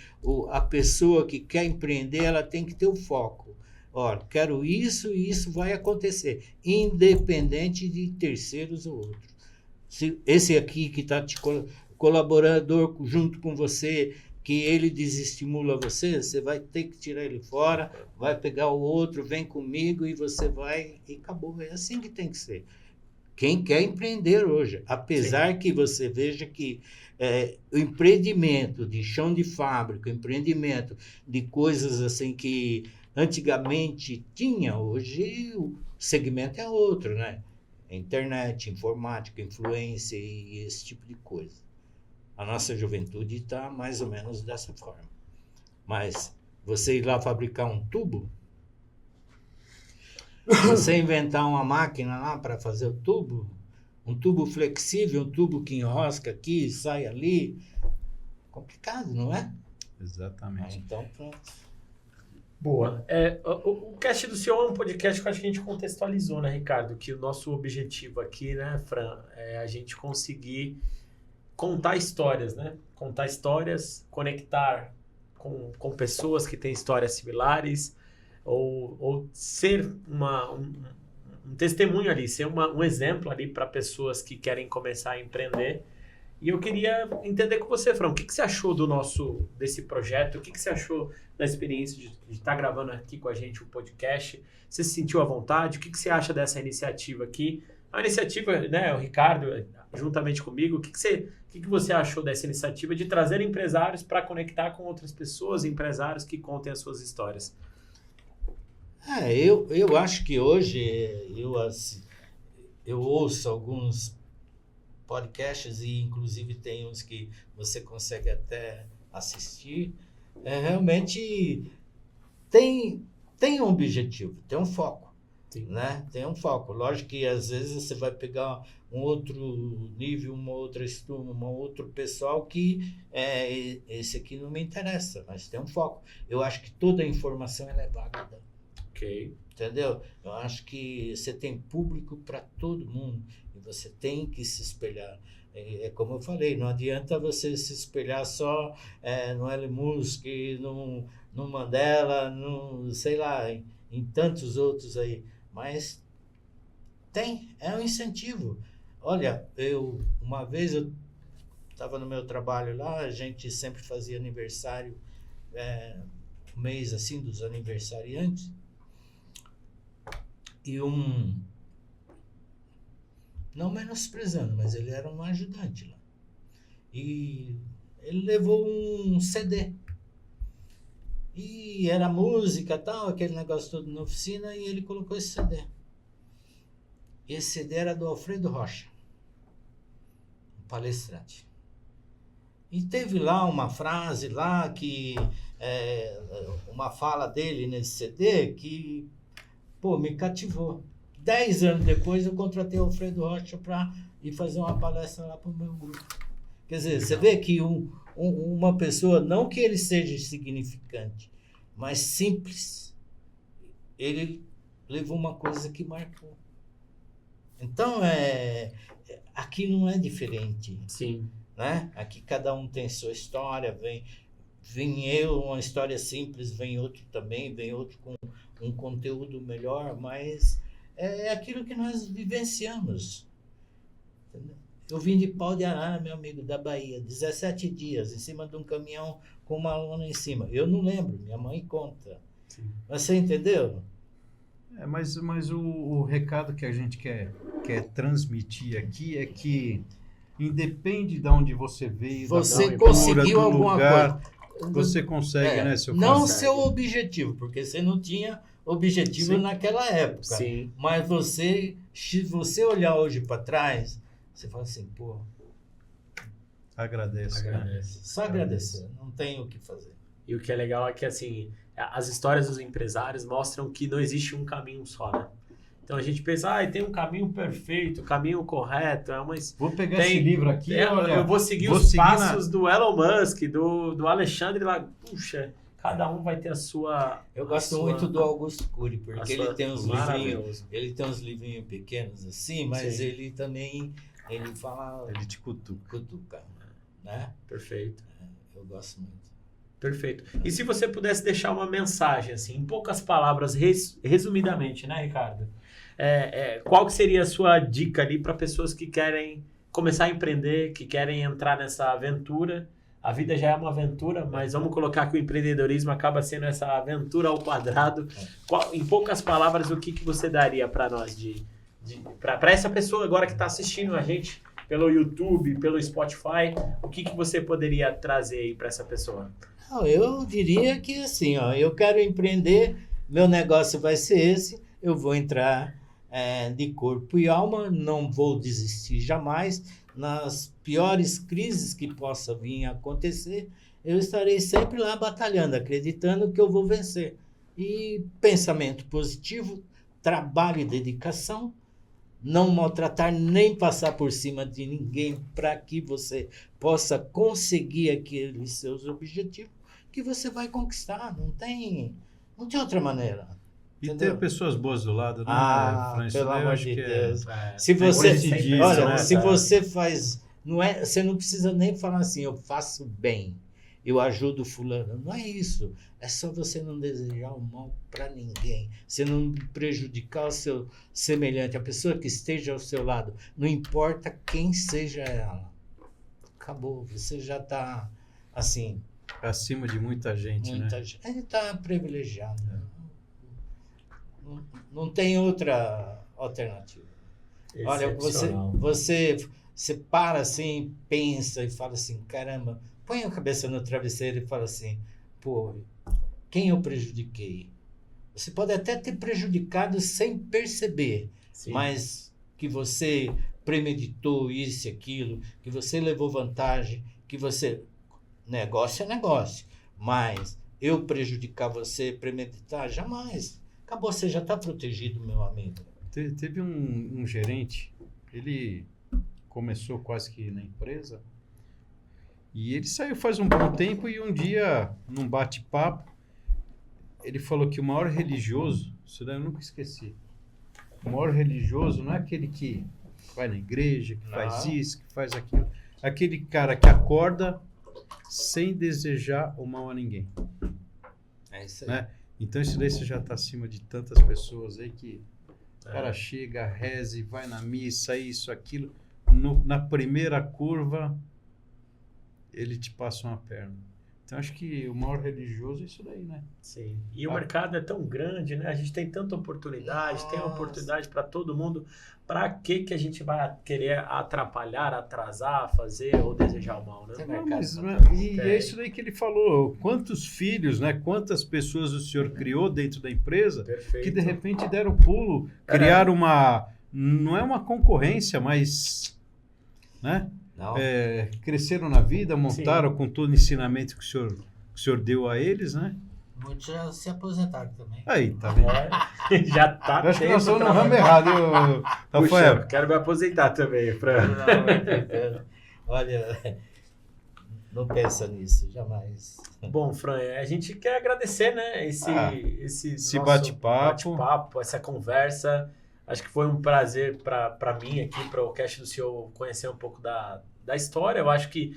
a pessoa que quer empreender, ela tem que ter o foco. Olha, quero isso e isso vai acontecer, independente de terceiros ou outros. Se esse aqui que está colaborador junto com você, que ele desestimula você, você vai ter que tirar ele fora, vai pegar o outro, vem comigo e você vai e acabou. É assim que tem que ser. Quem quer empreender hoje, apesar Sim. que você veja que o empreendimento de chão de fábrica, empreendimento de coisas assim que antigamente tinha, hoje o segmento é outro, né? Internet, informática, influência e esse tipo de coisa. A nossa juventude está mais ou menos dessa forma. Mas você ir lá fabricar um tubo, você inventar uma máquina lá para fazer o tubo, um tubo flexível, um tubo que enrosca aqui, sai ali, complicado, não é? Exatamente. Então, pronto. Boa. O Cast do Senhor é um podcast que eu acho que a gente contextualizou, né, Ricardo? Que o nosso objetivo aqui, né, Fran, é a gente conseguir contar histórias, né? Contar histórias, conectar com pessoas que têm histórias similares, ou ser um testemunho ali, ser um exemplo ali para pessoas que querem começar a empreender. E eu queria entender com você, Fran, o que você achou desse projeto? O que você achou da experiência de estar gravando aqui com a gente o podcast? Você se sentiu à vontade? O que você acha dessa iniciativa aqui? A iniciativa, né, o Ricardo, juntamente comigo, o que você achou dessa iniciativa de trazer empresários para conectar com outras pessoas, empresários que contem as suas histórias? Eu acho que hoje eu ouço alguns podcasts e inclusive tem uns que você consegue até assistir, realmente tem um objetivo, tem um foco, né? Tem um foco. Lógico que às vezes você vai pegar um outro nível, uma outra turma, um outro pessoal que esse aqui não me interessa, mas tem um foco. Eu acho que toda a informação ela é válida. Ok. Entendeu? Eu acho que você tem público para todo mundo e você tem que se espelhar. É como eu falei, não adianta você se espelhar só no Elon Musk, no Mandela, sei lá, em tantos outros aí. Mas é um incentivo. Olha, uma vez eu estava no meu trabalho lá, a gente sempre fazia aniversário, mês assim dos aniversariantes. E não menosprezando, mas ele era um ajudante lá. E ele levou um CD. E era música, tal, aquele negócio todo na oficina, e ele colocou esse CD. Esse CD era do Alfredo Rocha, um palestrante. E teve lá uma frase lá, uma fala dele nesse CD que me cativou. 10 anos depois eu contratei o Alfredo Rocha para ir fazer uma palestra lá para o meu grupo. Quer dizer, você vê que uma pessoa, não que ele seja insignificante, mas simples, ele levou uma coisa que marcou. Então, aqui não é diferente. Sim. Né? Aqui cada um tem sua história, vem eu, uma história simples, vem outro também, vem outro com um conteúdo melhor, mas é aquilo que nós vivenciamos. Entendeu? Eu vim de Pau de Arara, meu amigo, da Bahia, 17 dias, em cima de um caminhão com uma lona em cima. Eu não lembro, minha mãe conta. Sim. Mas você entendeu? Mas o recado que a gente quer transmitir aqui é que independe de onde você veio, você da cultura, conseguiu do alguma lugar, coisa. você consegue, né, seu Não Fábio? seu objetivo, porque você não tinha objetivo Sim. naquela época. Sim. Mas se você olhar hoje para trás, você fala assim, pô, Agradeço. só agradecer, não tem o que fazer. E o que é legal é que, assim, as histórias dos empresários mostram que não existe um caminho só, né? Então a gente pensa, tem um caminho perfeito, caminho correto, mas Vou pegar esse livro aqui, olha, eu vou seguir vou os seguir passos do Elon Musk, do Alexandre lá. Puxa, cada um vai ter a sua... Eu gosto muito do Augusto Cury, a porque sua- ele tem uns livrinhos, maravilhoso. ele tem uns livrinhos pequenos assim, mas Sim. ele também, ele fala Ele te cutuca. cutuca, né? Perfeito. Eu gosto muito. Perfeito. E se você pudesse deixar uma mensagem, assim, em poucas palavras, resumidamente, né, Ricardo? Qual que seria a sua dica ali para pessoas que querem começar a empreender, que querem entrar nessa aventura? A vida já é uma aventura, mas vamos colocar que o empreendedorismo acaba sendo essa aventura ao quadrado. Em poucas palavras, o que você daria para nós, para essa pessoa agora que está assistindo a gente pelo YouTube, pelo Spotify, o que você poderia trazer aí para essa pessoa? Não, eu diria que assim, ó, eu quero empreender, meu negócio vai ser esse, eu vou entrar de corpo e alma, não vou desistir jamais. Nas piores crises que possa vir a acontecer, eu estarei sempre lá batalhando, acreditando que eu vou vencer. E pensamento positivo, trabalho e dedicação, não maltratar nem passar por cima de ninguém para que você possa conseguir aqueles seus objetivos que você vai conquistar. Não tem outra maneira. E Entendeu? ter pessoas boas do lado, né, Fran? Isso Pelo daí eu amor acho de que Deus. É, Se você, hoje em dia, olha, né, se cara? você faz, você não precisa nem falar assim, eu faço bem, eu ajudo fulano. Não é isso. É só você não desejar o mal para ninguém. Você não prejudicar o seu semelhante, a pessoa que esteja ao seu lado. Não importa quem seja ela. Acabou. Você já está assim. acima de muita gente, né? Muita gente. Ele está privilegiado. Não tem outra alternativa. Olha, excepcional. você para assim, pensa e fala assim, caramba, põe a cabeça no travesseiro e fala assim, pô, quem eu prejudiquei? Você pode até ter prejudicado sem perceber, Sim. mas que você premeditou isso e aquilo, que você levou vantagem, que você... Negócio é negócio, mas eu prejudicar você, premeditar, jamais. Acabou, você já está protegido, meu amigo. Teve um gerente, ele começou quase que na empresa, e ele saiu faz um bom tempo e um dia, num bate-papo, ele falou que o maior religioso, isso daí eu nunca esqueci, o maior religioso não é aquele que vai na igreja, que faz isso, que faz aquilo, aquele cara que acorda sem desejar o mal a ninguém. É isso aí. Né? Então isso daí você já está acima de tantas pessoas aí que o cara chega, reza e vai na missa, isso, aquilo. Na primeira curva, ele te passa uma perna. Então, acho que o maior religioso é isso daí, né? Sim. E o mercado é tão grande, né? A gente tem tanta oportunidade, tem oportunidade para todo mundo. Para que a gente vai querer atrapalhar, atrasar, fazer ou desejar o mal, né? Tem Não, mercado mas, pra e é isso daí que ele falou. Quantos filhos, né? Quantas pessoas o senhor criou dentro da empresa Perfeito. que de repente deram um pulo, criaram uma... Não é uma concorrência, mas... né? Não. Cresceram na vida, montaram com todo o ensinamento que o senhor deu a eles, né? Muitos já se aposentaram também. Aí, tá vendo? Já tá. Eu acho que nós tempo estamos no ramo trabalhando. errado, Puxa, Rafael. quero me aposentar também, Fran. Não, olha, não pensa nisso, jamais. Bom, Fran, a gente quer agradecer, né? Esse nosso bate-papo, essa conversa. Acho que foi um prazer para mim aqui, para o Cast do Senhor, conhecer um pouco da história. Eu acho que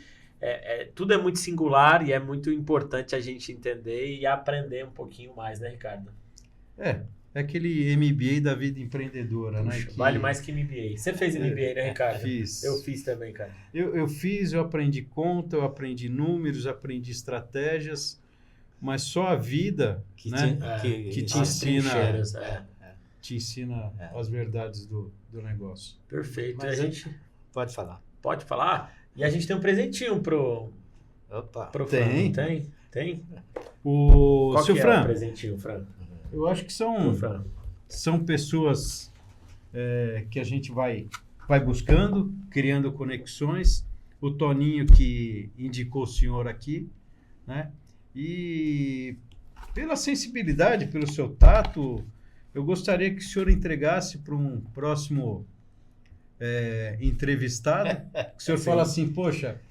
tudo é muito singular e é muito importante a gente entender e aprender um pouquinho mais, né, Ricardo? É aquele MBA da vida empreendedora, né? Puxa, vale mais que MBA. Você fez MBA, né, Ricardo? Fiz. Eu fiz também, cara. Eu fiz, eu aprendi conta, eu aprendi números, aprendi estratégias, mas só a vida, né? Que te as ensina... trincheiras, te ensina as verdades do negócio. Perfeito. Mas a gente pode falar. pode falar? E a gente tem um presentinho pro Opa. Fran, Tem. não tem? Tem? O Qual seu que é Fran, o presentinho, Fran? eu acho que Ô, Fran. são pessoas que a gente vai buscando, criando conexões. O Toninho que indicou o senhor aqui, né? E pela sensibilidade, pelo seu tato, eu gostaria que o senhor entregasse para um próximo entrevistado, que o senhor fala assim, poxa,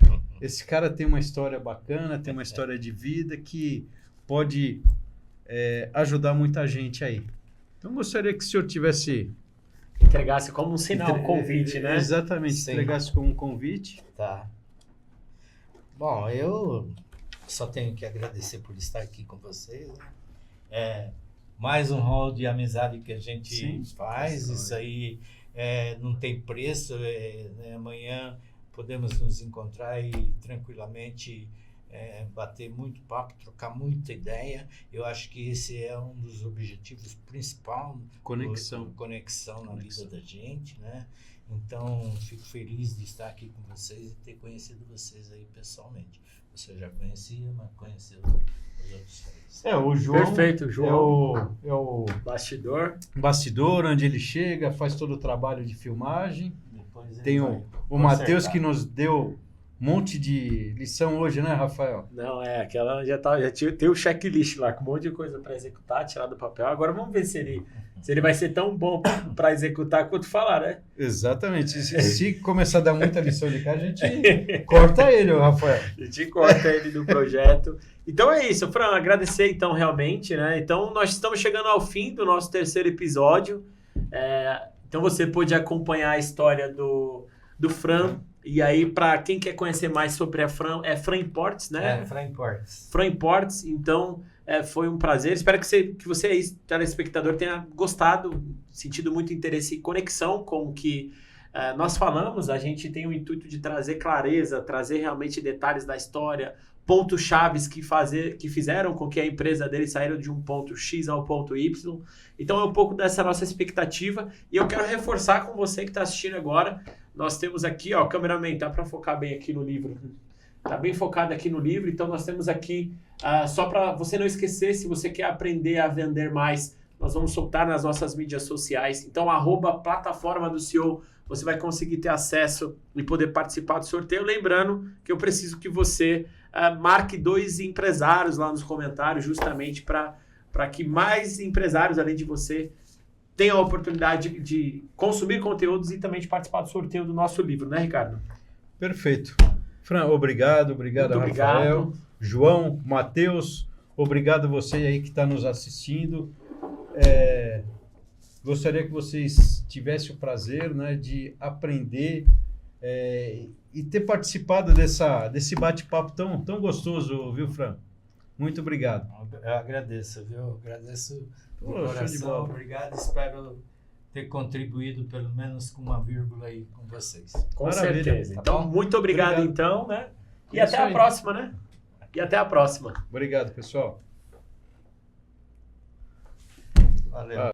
esse cara tem uma história bacana, tem uma história de vida que pode ajudar muita gente aí. Então, gostaria que o senhor tivesse... Entregasse como um sinal, um convite, né? Exatamente, Sim. entregasse como um convite. Tá. Bom, eu só tenho que agradecer por estar aqui com vocês, né? Mais um rol de amizade que a gente Sim. faz, isso aí não tem preço, né? Amanhã podemos nos encontrar e tranquilamente bater muito papo, trocar muita ideia. Eu acho que esse é um dos objetivos principais. Conexão na vida da gente, né? Então, fico feliz de estar aqui com vocês e ter conhecido vocês aí pessoalmente. Você já conhecia, mas conheceu os outros três. O João Perfeito, o João. é o Bastidor. onde ele chega, faz todo o trabalho de filmagem. Depois ele Tem vai o Matheus consertar. que nos deu um monte de lição hoje, né, Rafael? Não, aquela já tem o checklist lá, com um monte de coisa para executar, tirar do papel. Agora vamos ver se ele vai ser tão bom para executar quanto falar, né? Exatamente. Se começar a dar muita lição de casa, a gente corta ele, o Rafael. A gente corta ele do projeto. Então é isso, Fran, agradecer então realmente, né? Então nós estamos chegando ao fim do nosso terceiro episódio. Então você pôde acompanhar a história do Fran. E aí, para quem quer conhecer mais sobre a Fran, é Fran Imports, né? Fran Imports. Fran Imports, então foi um prazer. Espero que você aí, telespectador, tenha gostado, sentido muito interesse e conexão com o que nós falamos. A gente tem o intuito de trazer clareza, trazer realmente detalhes da história, pontos chaves que fizeram com que a empresa dele saíra de um ponto X ao ponto Y. Então é um pouco dessa nossa expectativa. E eu quero reforçar com você que está assistindo agora. Nós temos aqui, ó, cameraman, dá para focar bem aqui no livro. Tá bem focado aqui no livro. Então nós temos aqui, só para você não esquecer, se você quer aprender a vender mais, nós vamos soltar nas nossas mídias sociais. Então, @plataforma do CEO, você vai conseguir ter acesso e poder participar do sorteio. Lembrando que eu preciso que você marque 2 empresários lá nos comentários, justamente para que mais empresários, além de você, tenham a oportunidade de consumir conteúdos e também de participar do sorteio do nosso livro, né, Ricardo? Perfeito. Fran, obrigado, Muito Rafael. obrigado. João, Matheus, obrigado a você aí que está nos assistindo. Gostaria que vocês tivessem o prazer, né, de aprender e ter participado desse bate-papo tão gostoso, viu, Fran? Muito obrigado. Eu agradeço, viu? Agradeço de Show de coração. bola. Obrigado, espero ter contribuído pelo menos com uma vírgula aí com vocês. Com Maravilha. certeza. Tá Então, bom? muito obrigado, Obrigado. então, né? E É até isso a aí. próxima, né? E até a próxima. Obrigado, pessoal. Valeu.